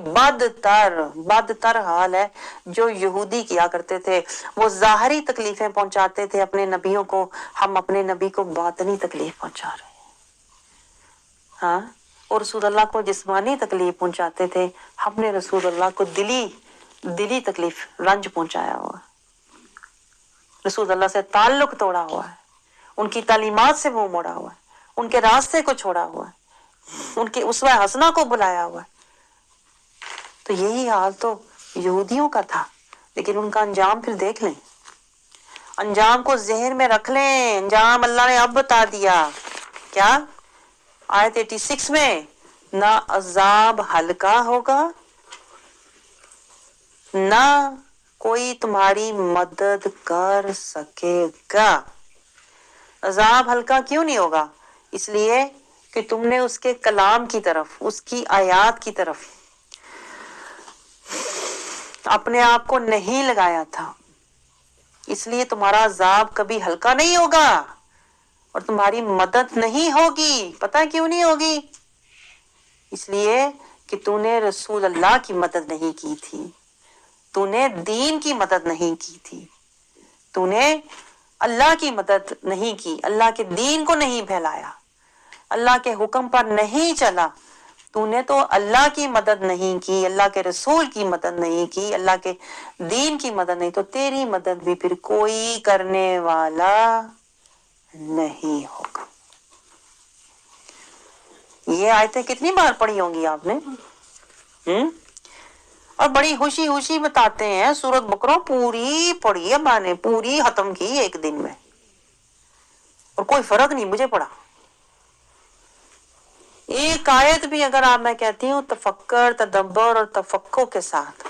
بدتر حال ہے جو یہودی کیا کرتے تھے۔ وہ ظاہری تکلیفیں پہنچاتے تھے اپنے نبیوں کو، ہم اپنے نبی کو باطنی تکلیف پہنچا رہے ہیں، ہاں، اور رسول اللہ کو جسمانی تکلیف پہنچاتے تھے، ہم نے رسول اللہ کو دلی تکلیف، رنج پہنچایا ہوا، رسول اللہ سے تعلق توڑا ہوا ہے، ان کی تعلیمات سے منہ موڑا ہوا ہے، ان کے راستے کو چھوڑا ہوا ہے، ان کے اسوہ حسنہ کو بلایا ہوا ہے۔ تو یہی حال تو یہودیوں کا تھا، لیکن ان کا انجام پھر دیکھ لیں، انجام کو ذہن میں رکھ لیں۔ انجام اللہ نے اب بتا دیا، کیا؟ آیت 86 میں، نہ عذاب ہلکا ہوگا، نہ کوئی تمہاری مدد کر سکے گا۔ عذاب ہلکا کیوں نہیں ہوگا؟ اس لیے کہ تم نے اس کے کلام کی طرف، اس کی آیات کی طرف اپنے آپ کو نہیں لگایا تھا، اس لیے تمہارا عذاب کبھی ہلکا نہیں ہوگا اور تمہاری مدد نہیں ہوگی۔ پتہ کیوں نہیں ہوگی؟ اس لیے کہ تو نے رسول اللہ کی مدد نہیں کی تھی، تو نے دین کی مدد نہیں کی تھی، تو نے اللہ کی مدد نہیں کی، اللہ کے دین کو نہیں پھیلایا، اللہ کے حکم پر نہیں چلا، تو نے تو اللہ کی مدد نہیں کی، اللہ کے رسول کی مدد نہیں کی، اللہ کے دین کی مدد نہیں، تو تیری مدد بھی پھر کوئی کرنے والا نہیں ہوگا۔ یہ آیتیں کتنی بار پڑھی ہوں گی آپ نے؟ اور بڑی خوشی بتاتے ہیں سورۃ بقرہ پوری پڑھی ہے، میں نے پوری ختم کی ایک دن میں، اور کوئی فرق نہیں مجھے پڑا۔ ایک آیت بھی اگر آپ، میں کہتی ہوں تفکر، تدبر اور تفقہ کے ساتھ،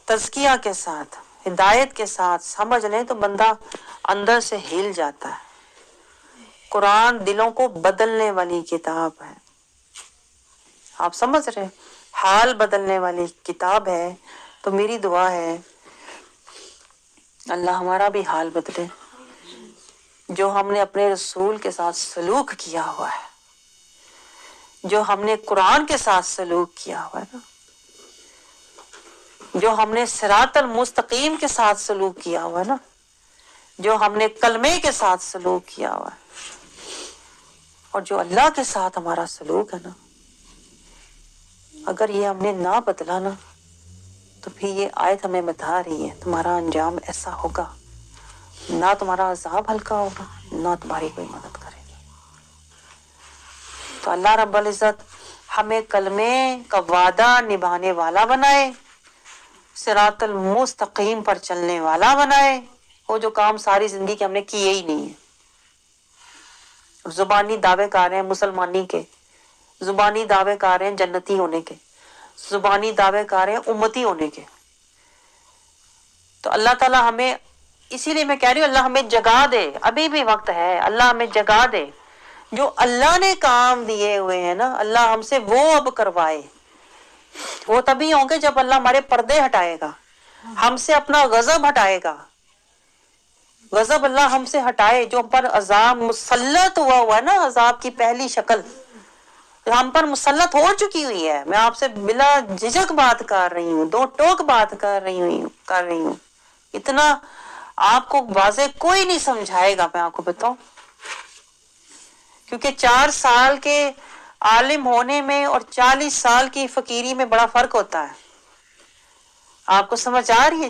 تزکیہ کے ساتھ، ہدایت کے ساتھ سمجھ لیں تو بندہ اندر سے ہل جاتا ہے۔ قرآن دلوں کو بدلنے والی کتاب ہے۔ آپ سمجھ رہے ہیں؟ حال بدلنے والی کتاب ہے. تو میری دعا ہے اللہ ہمارا بھی حال بدلے. جو ہم نے اپنے رسول کے ساتھ سلوک کیا ہوا ہے، جو ہم نے قرآن کے ساتھ سلوک کیا ہوا ہے نا، جو ہم نے صراط المستقیم کے ساتھ سلوک کیا ہوا ہے نا، جو ہم نے کلمے کے ساتھ سلوک کیا ہوا ہے، اور جو اللہ کے ساتھ ہمارا سلوک ہے نا، اگر یہ ہم نے نہ بدلا نا، تو پھر یہ آیت ہمیں بتا رہی ہے تمہارا انجام ایسا ہوگا، نہ تمہارا عذاب ہلکا ہوگا، نہ تمہاری کوئی مدد کرے گا. تو اللہ رب العزت ہمیں کلمے کا وعدہ نبھانے والا بنائے، صراط المستقیم پر چلنے والا بنائے. وہ جو کام ساری زندگی کے ہم نے کیے ہی نہیں ہیں. زبانی دعوے کار ہیں مسلمانی کے، زبانی دعوے کار ہیں جنتی ہونے کے، زبانی دعوے کار ہیں امتی ہونے کے. تو اللہ تعالیٰ ہمیں، اسی لیے میں کہہ رہی ہوں اللہ ہمیں جگا دے، ابھی بھی وقت ہے، اللہ ہمیں جگا دے. جو اللہ نے کام دیے ہوئے ہیں نا، اللہ ہم سے وہ اب کروائے. وہ تبھی ہوں گے جب اللہ ہمارے پردے ہٹائے گا، ہم سے اپنا غضب ہٹائے گا. غضب اللہ ہم سے ہٹائے. جو ہم پر عذاب مسلط ہوا ہے نا، عذاب کی پہلی شکل ہم پر مسلط ہو چکی ہوئی ہے. میں آپ سے بلا جھجک بات کر رہی ہوں، دو ٹوک بات کر رہی ہوں. اتنا آپ کو واضح کوئی نہیں سمجھائے گا، میں آپ کو بتاؤں. کیونکہ 4 سال کے عالم ہونے میں اور 40 سال کی فقیری میں بڑا فرق ہوتا ہے. آپ کو سمجھ آ رہی ہے؟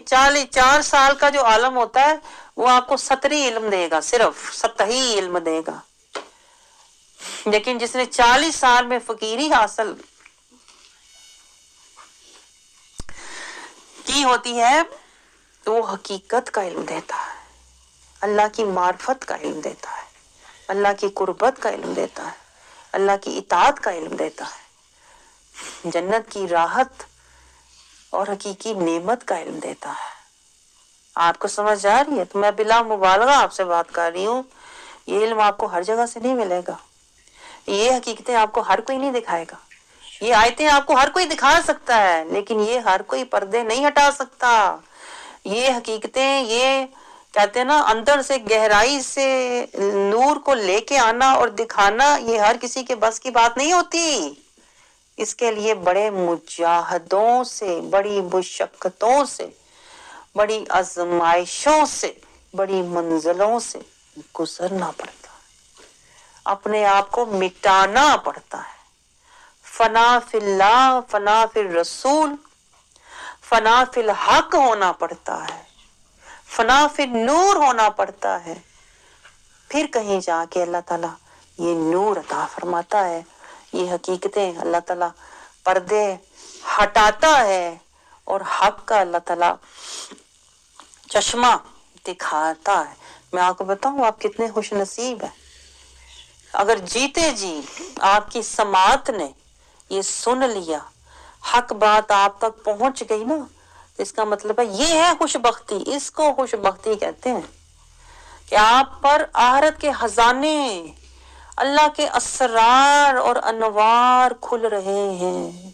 4 سال کا جو عالم ہوتا ہے وہ آپ کو سطری علم دے گا، صرف سطحی علم دے گا. لیکن جس نے 40 سال میں فقیری حاصل کی ہوتی ہے تو وہ حقیقت کا علم دیتا ہے، اللہ کی معرفت کا علم دیتا ہے، اللہ کی قربت کا علم دیتا ہے، اللہ کی اطاعت کا علم دیتا ہے، جنت کی راحت اور حقیقی نعمت کا علم دیتا ہے. آپ کو سمجھ آ رہی ہے؟ تو میں بلا مبالغہ آپ سے بات کر رہی ہوں، یہ علم آپ کو ہر جگہ سے نہیں ملے گا. یہ حقیقتیں آپ کو ہر کوئی نہیں دکھائے گا. یہ آیتیں آپ کو ہر کوئی دکھا سکتا ہے، لیکن یہ ہر کوئی پردے نہیں ہٹا سکتا. یہ حقیقتیں، یہ کہتے ہیں نا اندر سے گہرائی سے نور کو لے کے آنا اور دکھانا، یہ ہر کسی کے بس کی بات نہیں ہوتی. اس کے لیے بڑے مجاہدوں سے، بڑی مشقتوں سے، بڑی آزمائشوں سے، بڑی منزلوں سے گزرنا پڑتا ہے، اپنے آپ کو مٹانا پڑتا ہے. فنا فی اللہ، فنا فی الرسول، فنا فی الحق ہونا پڑتا ہے، فنا فی نور ہونا پڑتا ہے. پھر کہیں جا کے اللہ تعالیٰ یہ نور عطا فرماتا ہے. یہ حقیقتیں اللہ تعالیٰ پردے ہٹاتا ہے اور حق کا اللہ تعالیٰ چشمہ دکھاتا ہے. میں آپ کو بتاؤں آپ کتنے خوش نصیب ہیں. اگر جیتے جی آپ کی سماعت نے یہ سن لیا، حق بات آپ تک پہنچ گئی نا، تو اس کا مطلب ہے یہ ہے خوش بختی. اس کو خوش بختی کہتے ہیں کہ آپ پر آخرت کے خزانے، اللہ کے اسرار اور انوار کھل رہے ہیں.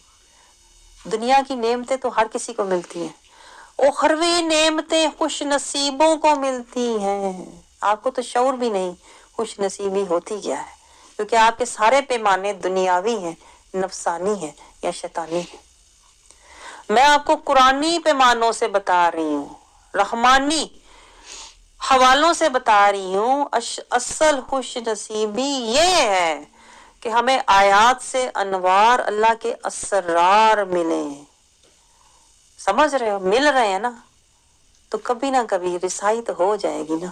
دنیا کی نعمتیں تو ہر کسی کو ملتی ہیں، اخروی نعمتیں خوش نصیبوں کو ملتی ہیں. آپ کو تو شعور بھی نہیں خوش نصیبی ہوتی کیا ہے، کیونکہ آپ کے سارے پیمانے دنیاوی ہیں، نفسانی ہیں یا شیطانی ہیں. میں آپ کو قرآنی پیمانوں سے بتا رہی ہوں، رحمانی حوالوں سے بتا رہی ہوں. اصل خوش نصیبی یہ ہے کہ ہمیں آیات سے انوار اللہ کے اسرار ملیں. سمجھ رہے ہو؟ مل رہے ہیں نا، تو کبھی نہ کبھی رسائی تو ہو جائے گی نا.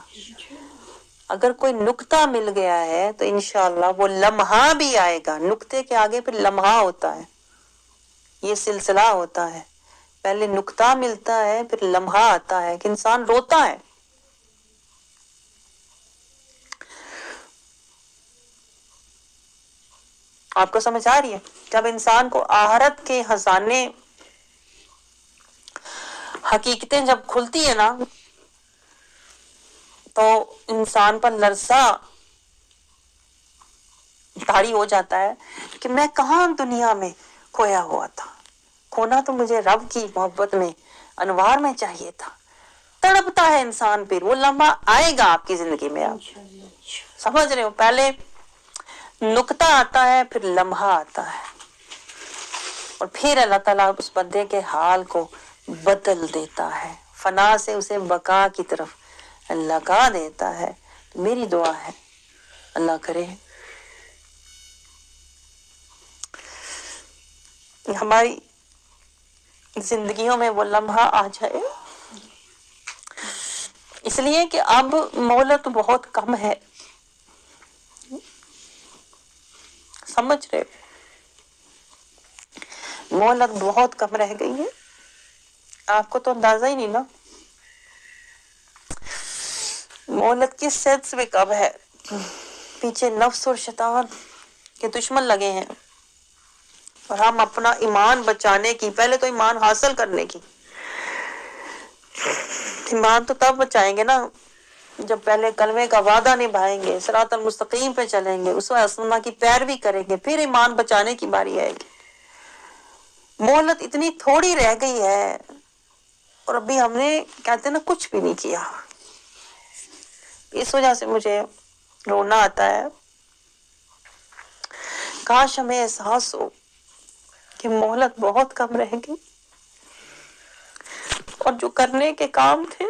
اگر کوئی نقطہ مل گیا ہے تو انشاءاللہ وہ لمحہ بھی آئے گا. نقطے کے آگے پھر لمحہ ہوتا ہے، یہ سلسلہ ہوتا ہے. پہلے نقطہ ملتا ہے، پھر لمحہ آتا ہے کہ انسان روتا ہے. آپ کو سمجھ آ رہی ہے؟ جب انسان کو آخرت کے خزانے، حقیقتیں جب کھلتی ہے نا، تو انسان پر لرزہ طاری ہو جاتا ہے کہ میں کہاں دنیا میں کھویا ہوا تھا. کھونا تو مجھے رب کی محبت میں انوار میں چاہیے تھا. تڑپتا ہے انسان، پھر وہ لمحہ آئے گا آپ کی زندگی میں. آپ سمجھ رہے ہو، پہلے نقطہ آتا ہے، پھر لمحہ آتا ہے، اور پھر اللہ تعالیٰ اس بندے کے حال کو بدل دیتا ہے، فنا سے اسے بقا کی طرف لگا دیتا ہے. میری دعا ہے اللہ کرے ہماری زندگیوں میں وہ لمحہ آ جائے، اس لیے کہ اب مہلت بہت کم ہے. سمجھ رہے ہو؟ مہلت بہت کم رہ گئی ہے. آپ کو تو اندازہ ہی نہیں نا مہلت کس سینس میں کم ہے. پیچھے نفس اور شیطان کے دشمن لگے ہیں، اور ہم اپنا ایمان بچانے کی، پہلے تو ایمان حاصل کرنے کی، ایمان تو تب بچائیں گے نا جب پہلے کلمے کا وعدہ نبھائیں گے، صراط المستقیم پہ چلیں گے، اسوہ حسنہ کی پیروی کریں گے، پھر ایمان بچانے کی باری آئے گی. مہلت اتنی تھوڑی رہ گئی ہے، اور ابھی ہم نے کہتے ہیں نا کچھ بھی نہیں کیا. اس وجہ سے مجھے رونا آتا ہے. کاش ہمیں احساس ہو کہ مہلت بہت کم رہ گئی، اور جو کرنے کے کام تھے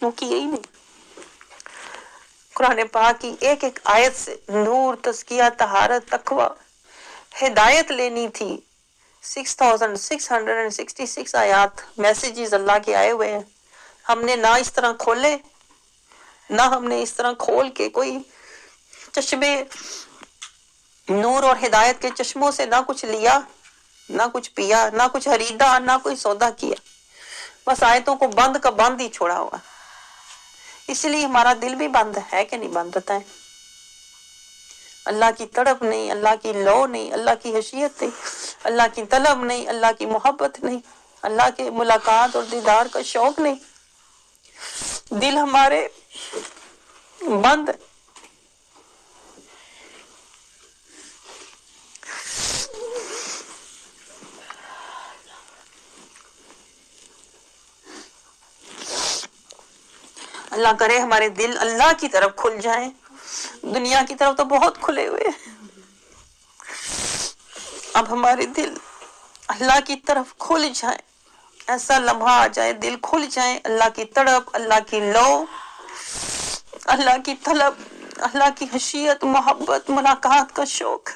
وہ کیے ہی نہیں. قرآن پاک کی ایک ایک آیت سے نور، تزکیہ، طہارت، تقوی، ہدایت لینی تھی. 6666 آیات میسیجز اللہ کے آئے ہوئے ہیں. ہم نے نہ اس طرح کھولے، نہ ہم نے اس طرح کھول کے کوئی چشمے نور اور ہدایت کے چشموں سے نہ کچھ لیا، نہ کچھ پیا، نہ کچھ خریدا، نہ کوئی سودا کیا. بس آیتوں کو بند کا بند ہی چھوڑا ہوا. اس لیے ہمارا دل بھی بند ہے کہ نہیں بند؟ بتائیں. اللہ کی تڑپ نہیں، اللہ کی لو نہیں، اللہ کی حشیت نہیں، اللہ کی طلب نہیں، اللہ کی محبت نہیں، اللہ کے ملاقات اور دیدار کا شوق نہیں. دل ہمارے بند ہے. اللہ کرے ہمارے دل اللہ کی طرف کھل جائیں. دنیا کی طرف تو بہت کھلے ہوئے ہیں، اب ہمارے دل اللہ کی طرف کھل جائیں. ایسا لمحہ آ جائے دل کھل جائیں. اللہ کی تڑپ، اللہ کی لو، اللہ کی طلب، اللہ کی خشیت، محبت، ملاقات کا شوق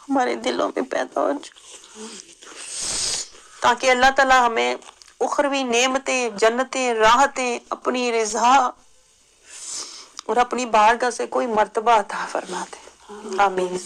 ہمارے دلوں میں پیدا ہو جائے، تاکہ اللہ تعالی ہمیں اخروی نعمتیں، جنتیں، راحتیں، اپنی رضا اور اپنی بارگاہ سے کوئی مرتبہ عطا فرما دے. آمین.